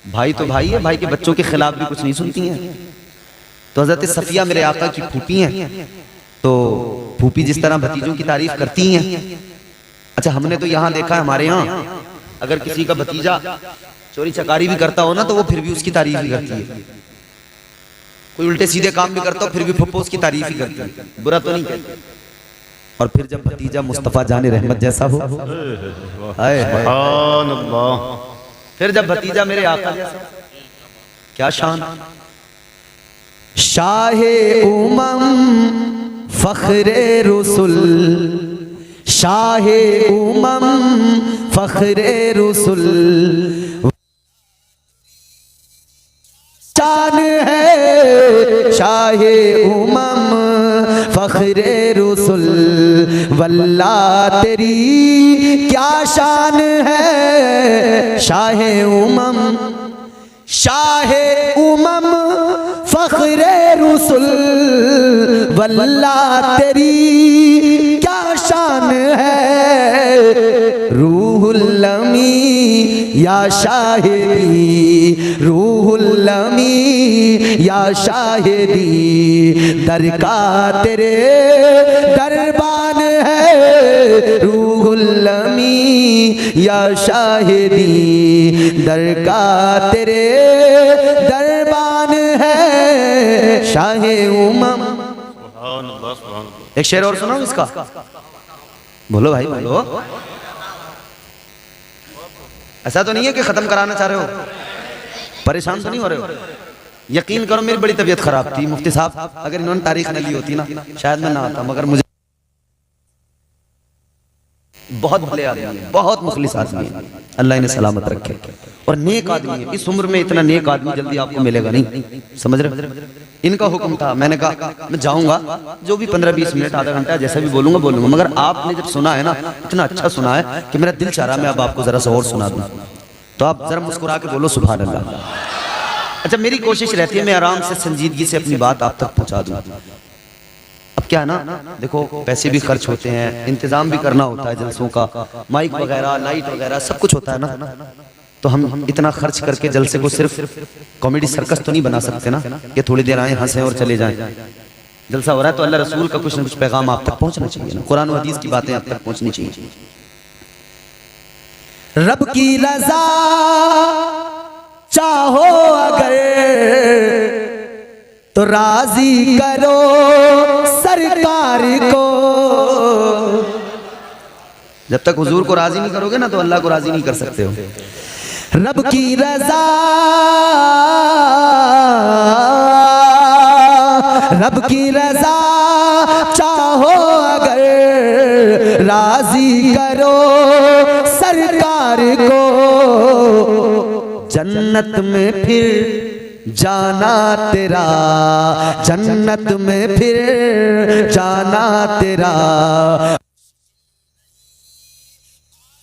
Speaker 1: भाई तो भाई है, भाई के बच्चों के खिलाफ भी कुछ नहीं सुनती हैं। तो हजरत सफिया मेरे आका की फूफी हैं, तो फूफी जिस तरह भतीजों की तारीफ करती हैं, अच्छा हमने तो यहाँ देखा है हमारे यहाँ अगर किसी का भतीजा चोरी चकारी भी करता हो ना तो वो फिर भी उसकी तारीफ ही करती है। कोई उल्टे सीधे काम भी करता हो फिर भी फुप्पो उसकी तारीफ ही करती है, बुरा तो नहीं कहती। और फिर जब भतीजा मुस्तफा जाने रहमत जैसा हो, हाय
Speaker 2: सुभान अल्लाह,
Speaker 1: फिर जब भतीजा मेरे आका जैसा, क्या शान। शाहे उमम फखरे रसुल, शाहे उमम फखरे रसुल, शान है शाहे उमम फखरे रसुल, वल्लाह तेरी क्या शान है शाहे उमम, शाहे उमम फखरे रसुल, वल्लाह तेरी क्या शान है। रूहुल अमी या शाहिदी, रूहुल अमी या शाहिदी, दरका तेरे दरबान है। रूहुल अमी या शाहिदी, दरका तेरे दरबान है शाहे उमम। एक शेर और सुनाओ इसका, बोलो भाई बोलो। ऐसा तो नहीं है कि खत्म कराना चाह रहे हो, परेशान तो नहीं हो रहे हो? यकीन करो मेरी बड़ी तबीयत खराब थी, मुफ्ती साहब अगर इन्होंने तारीख न ली होती ना शायद मैं ना आता, मगर मुझे बहुत भले आदमी है, बहुत मुखलिस आदमी है, अल्लाह इन्हें सलामत रखे, और नेक आदमी है। इस उम्र में इतना नेक आदमी जल्दी आपको मिलेगा नहीं, समझ रहे? इनका हुक्म था, मैंने कहा मैं जाऊंगा, जो भी 15-20 मिनट आधा घंटा जैसा भी बोलूंगा बोलूंगा, मगर आपने जब सुना है ना इतना अच्छा सुना है कि मेरा दिल चाह रहा मैं अब आपको जरा सा और सुना दूं, तो आप जरा मुस्कुरा के बोलो सुभान अल्लाह। अच्छा मेरी कोशिश रहती है मैं आराम से संजीदगी से अपनी बात आप तक पहुंचा दूं। अब क्या है ना, देखो पैसे भी खर्च होते हैं, इंतजाम भी करना होता है जलसों का, माइक वगैरह लाइट वगैरह सब कुछ होता है ना, तो हम इतना खर्च करके जलसे को सिर्फ कॉमेडी सर्कस तो नहीं बना सकते ना कि थोड़ी देर आए हंसें और चले जाएं। जलसा हो रहा है तो अल्लाह रसूल का कुछ ना कुछ पैगाम आप तक पहुंचना चाहिए ना, कुरान और हदीस की बातें आप तक पहुंचनी चाहिए। रब की रज़ा चाहो अगर तो राजी करो सरकार को, जब तक हुजूर को राजी नहीं करोगे ना तो अल्लाह को राजी नहीं कर सकते हो। रब की रज़ा, रब की रज़ा चाहो अगर राजी करो सरकार को, जन्नत में फिर जाना तेरा, जन्नत में फिर जाना तेरा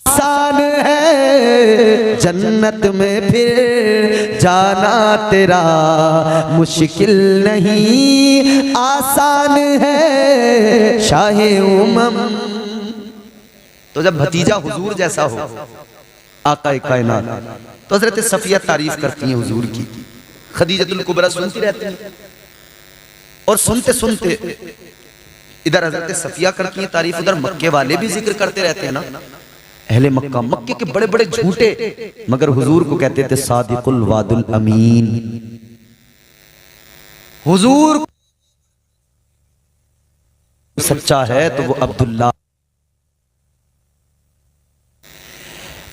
Speaker 1: आसान है, जन्नत में फिर जाना तेरा मुश्किल नहीं आसान है शाहे उमम। तो जब भतीजा हुजूर जैसा हो आका कायनात, तो हजरत सफिया तारीफ करती हैं हुजूर की, खदीजतुल कुबरा सुनती रहती हैं, और सुनते सुनते इधर हजरत सफिया करती हैं तारीफ, उधर मक्के वाले भी जिक्र करते रहते हैं ना, अहले मक्का, मक्के के बड़े बड़े झूठे, मगर हुजूर को कहते थे सादिकुल वादुल अमीन। हुजूर सच्चा है तो वो अब्दुल्ला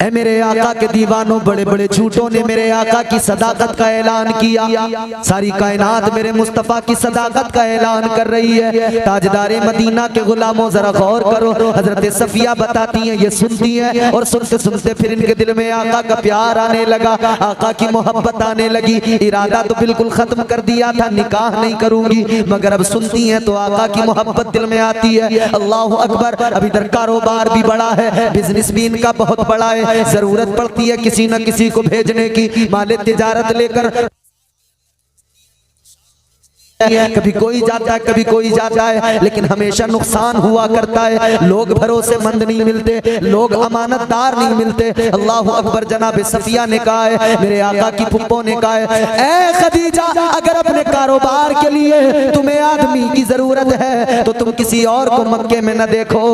Speaker 1: ऐ मेरे आका के दीवानों, बड़े बड़े झूठों ने मेरे आका की सदाकत का ऐलान किया। सारी कायनात मेरे मुस्तफ़ा की सदाकत का ऐलान कर रही है। ताजदारे मदीना के गुलामों जरा गौर करो, हजरत सफिया बताती हैं, ये सुनती हैं और सुनते सुनते फिर इनके दिल में आका का प्यार आने लगा, आका की मोहब्बत आने लगी। इरादा तो बिल्कुल खत्म कर दिया था, निकाह नहीं करूंगी, मगर अब सुनती हैं तो आका की मोहब्बत दिल में आती है। अल्लाह अकबर। अब इधर कारोबार भी बड़ा है, बिजनेस भी इनका बहुत बड़ा है, जरूरत पड़ती है किसी न किसी को भेजने की, माले तिजारत लेकर कभी कोई जाता है कभी कोई जाता है, लेकिन हमेशा नुकसान हुआ करता है। लोग भरोसेमंद नहीं मिलते, लोग अमानतदार नहीं मिलते। अल्लाह अकबर। जनाब सफिया ने कहा है, मेरे आका की फुप्पो ने कहा है, ए खदीजा, अगर अपने कारोबार के लिए तुम्हें आदमी की जरूरत है तो तुम किसी और को मक्के में न देखो,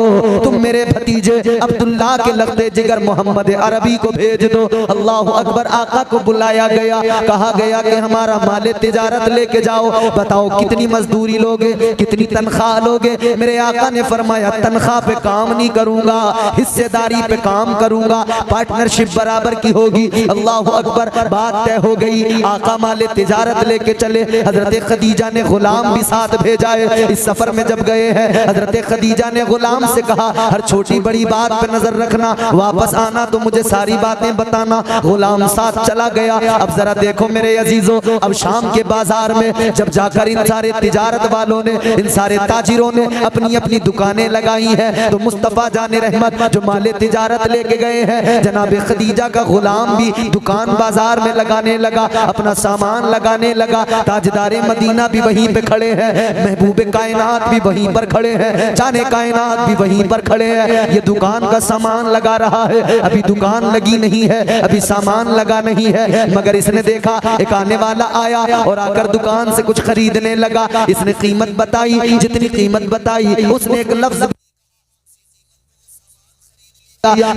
Speaker 1: तुम मेरे भतीजे अब्दुल्ला के लगते जिगर मोहम्मद अरबी को भेज दो। अल्लाह अकबर। आका को बुलाया गया, कहा गया कि हमारा माले तिजारत लेके जाओ, बताओ कितनी मजदूरी लोगे, कितनी तनख्वाह लोगे। मेरे आका ने फरमाया, तनख्वाह पे काम नहीं करूंगा, हिस्सेदारी पे काम करूंगा, पार्टनरशिप बराबर की होगी। अल्लाह अकबर। बात तय हो गई। आका माले तिजारत लेके चले। हजरत खदीजा ने गुलाम भी साथ भेजा है। इस सफर में जब गए हैं, हजरत खदीजा ने गुलाम से कहा, हर छोटी बड़ी बात पे नजर रखना, वापस आना तो मुझे सारी बातें बताना। गुलाम साथ चला गया। अब जरा देखो मेरे अजीजों, अब शाम के बाजार में जब जाकर इन सारे तिजारत वालों ने, इन सारे ताजिरों ने अपनी अपनी दुकानें लगाई हैं, तो मुस्तफ़ा जाने रहमत जो माले तिजारत लेके गए हैं, जनाब खदीजा का गुलाम भी दुकान बाजार में लगाने लगा, अपना सामान लगाने लगा। ताजदारे मदीना भी वहीं पे खड़े हैं, महबूब कायनात भी वहीं पर खड़े हैं, जाने कायनात भी वहीं पर खड़े हैं। ये दुकान का सामान लगा रहा है, अभी दुकान लगी नहीं है, अभी सामान लगा नहीं है, मगर इसने देखा एक आने वाला आया और आकर दुकान से कुछ खरीदने लगा। इसने कीमत बताई, जितनी कीमत बताई उसने एक लफ्ज,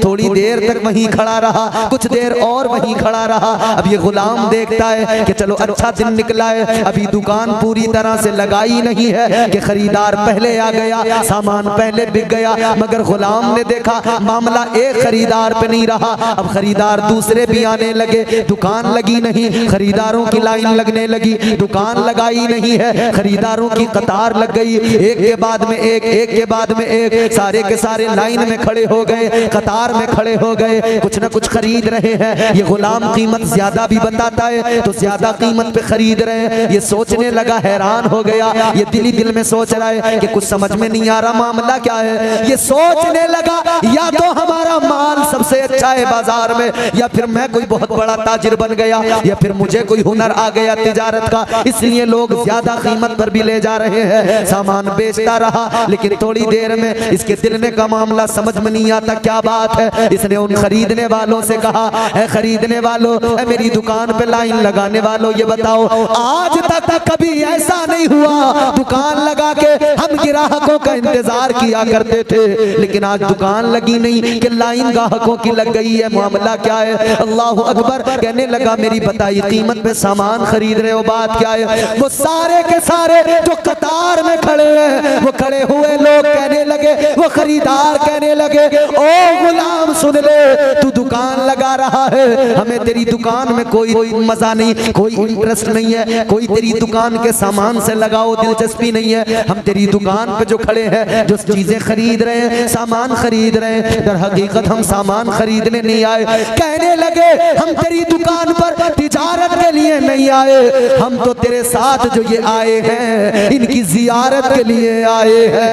Speaker 1: थोड़ी देर तक वहीं खड़ा रहा, कुछ देर और वहीं खड़ा रहा। अब ये गुलाम देखता है कि चलो अच्छा दिन निकला है, अभी दुकान पूरी तरह से लगाई नहीं है कि खरीदार पहले आ गया, सामान पहले बिक गया, मगर गुलाम ने देखा मामला एक खरीदार पे नहीं रहा, अब खरीदार दूसरे भी आने लगे। दुकान लगी नहीं, खरीदारों की लाइन लगने लगी, दुकान लगाई नहीं है, खरीदारों की कतार लग गई, एक के बाद में एक, एक के बाद में एक, सारे के सारे लाइन में खड़े हो गए, कतार में खड़े हो गए, कुछ न कुछ खरीद रहे हैं। ये गुलाम कीमत ज्यादा भी बताता है तो ज्यादा कीमत पे खरीद रहे हैं। ये सोचने लगा, हैरान हो गया, ये दिल ही दिल में सोच रहा है कि कुछ समझ में नहीं आ रहा मामला क्या है। ये सोचने लगा, या तो हमारा माल सबसे अच्छा है बाजार में, या फिर मैं कोई बहुत बड़ा ताजिर बन गया, या फिर मुझे कोई हुनर आ गया तिजारत का, इसलिए लोग ज्यादा कीमत पर भी ले जा रहे हैं। सामान बेचता रहा, लेकिन थोड़ी देर में इसके दिल का मामला समझ में नहीं आता क्या बात है। इसने उन खरीदने वालों से कहा, है खरीदने वालों, मेरी दुकान पे लाइन लगाने वालों, ये बताओ आज तक कभी ऐसा नहीं हुआ, दुकान लगा के हम ग्राहकों का इंतजार किया करते थे, लेकिन आज दुकान लगी नहीं कि लाइन ग्राहकों की लग गई है, मामला क्या है। अल्लाह अकबर। कहने लगा, मेरी बताई कीमत पे सामान खरीद रहे हो, बात क्या है। वो सारे के सारे जो कतार में खड़े हैं, वो खड़े हुए लोग कहने लगे, वो खरीदार कहने लगे, ओ गुलाम सुन ले, तू दुकान लगा रहा है, हमें तेरी दुकान में कोई मजा नहीं, कोई इंटरेस्ट नहीं है, कोई तेरी दुकान के सामान से लगाओ दिलचस्पी नहीं है। हम तेरी दुकान पे जो खड़े हैं, जो चीजें खरीद रहे हैं, सामान खरीद रहे हैं, दर हकीकत हम सामान खरीदने नहीं आए। कहने लगे, हम तेरी दुकान पर तिजारत के लिए नहीं आए, हम तो तेरे साथ जो ये आए हैं, इनकी जियारत के लिए आए हैं।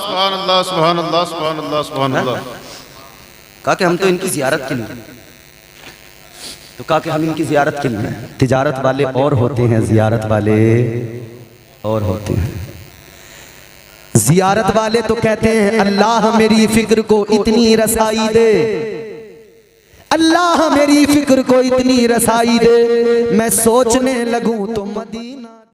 Speaker 2: सुभान अल्लाह, सुभान अल्लाह, सुभान अल्लाह, सुभान अल्लाह।
Speaker 1: कहा कि हम तो इनकी जियारत के लिए, तो कहा कि हम इनकी जियारत के लिए। तिजारत वाले और होते हैं, जियारत वाले और होते हैं। जियारत वाले तो कहते हैं, अल्लाह मेरी फिक्र को इतनी रसाई दे, अल्लाह मेरी फिक्र को इतनी रसाई दे, मैं सोचने लगूं तो मदीना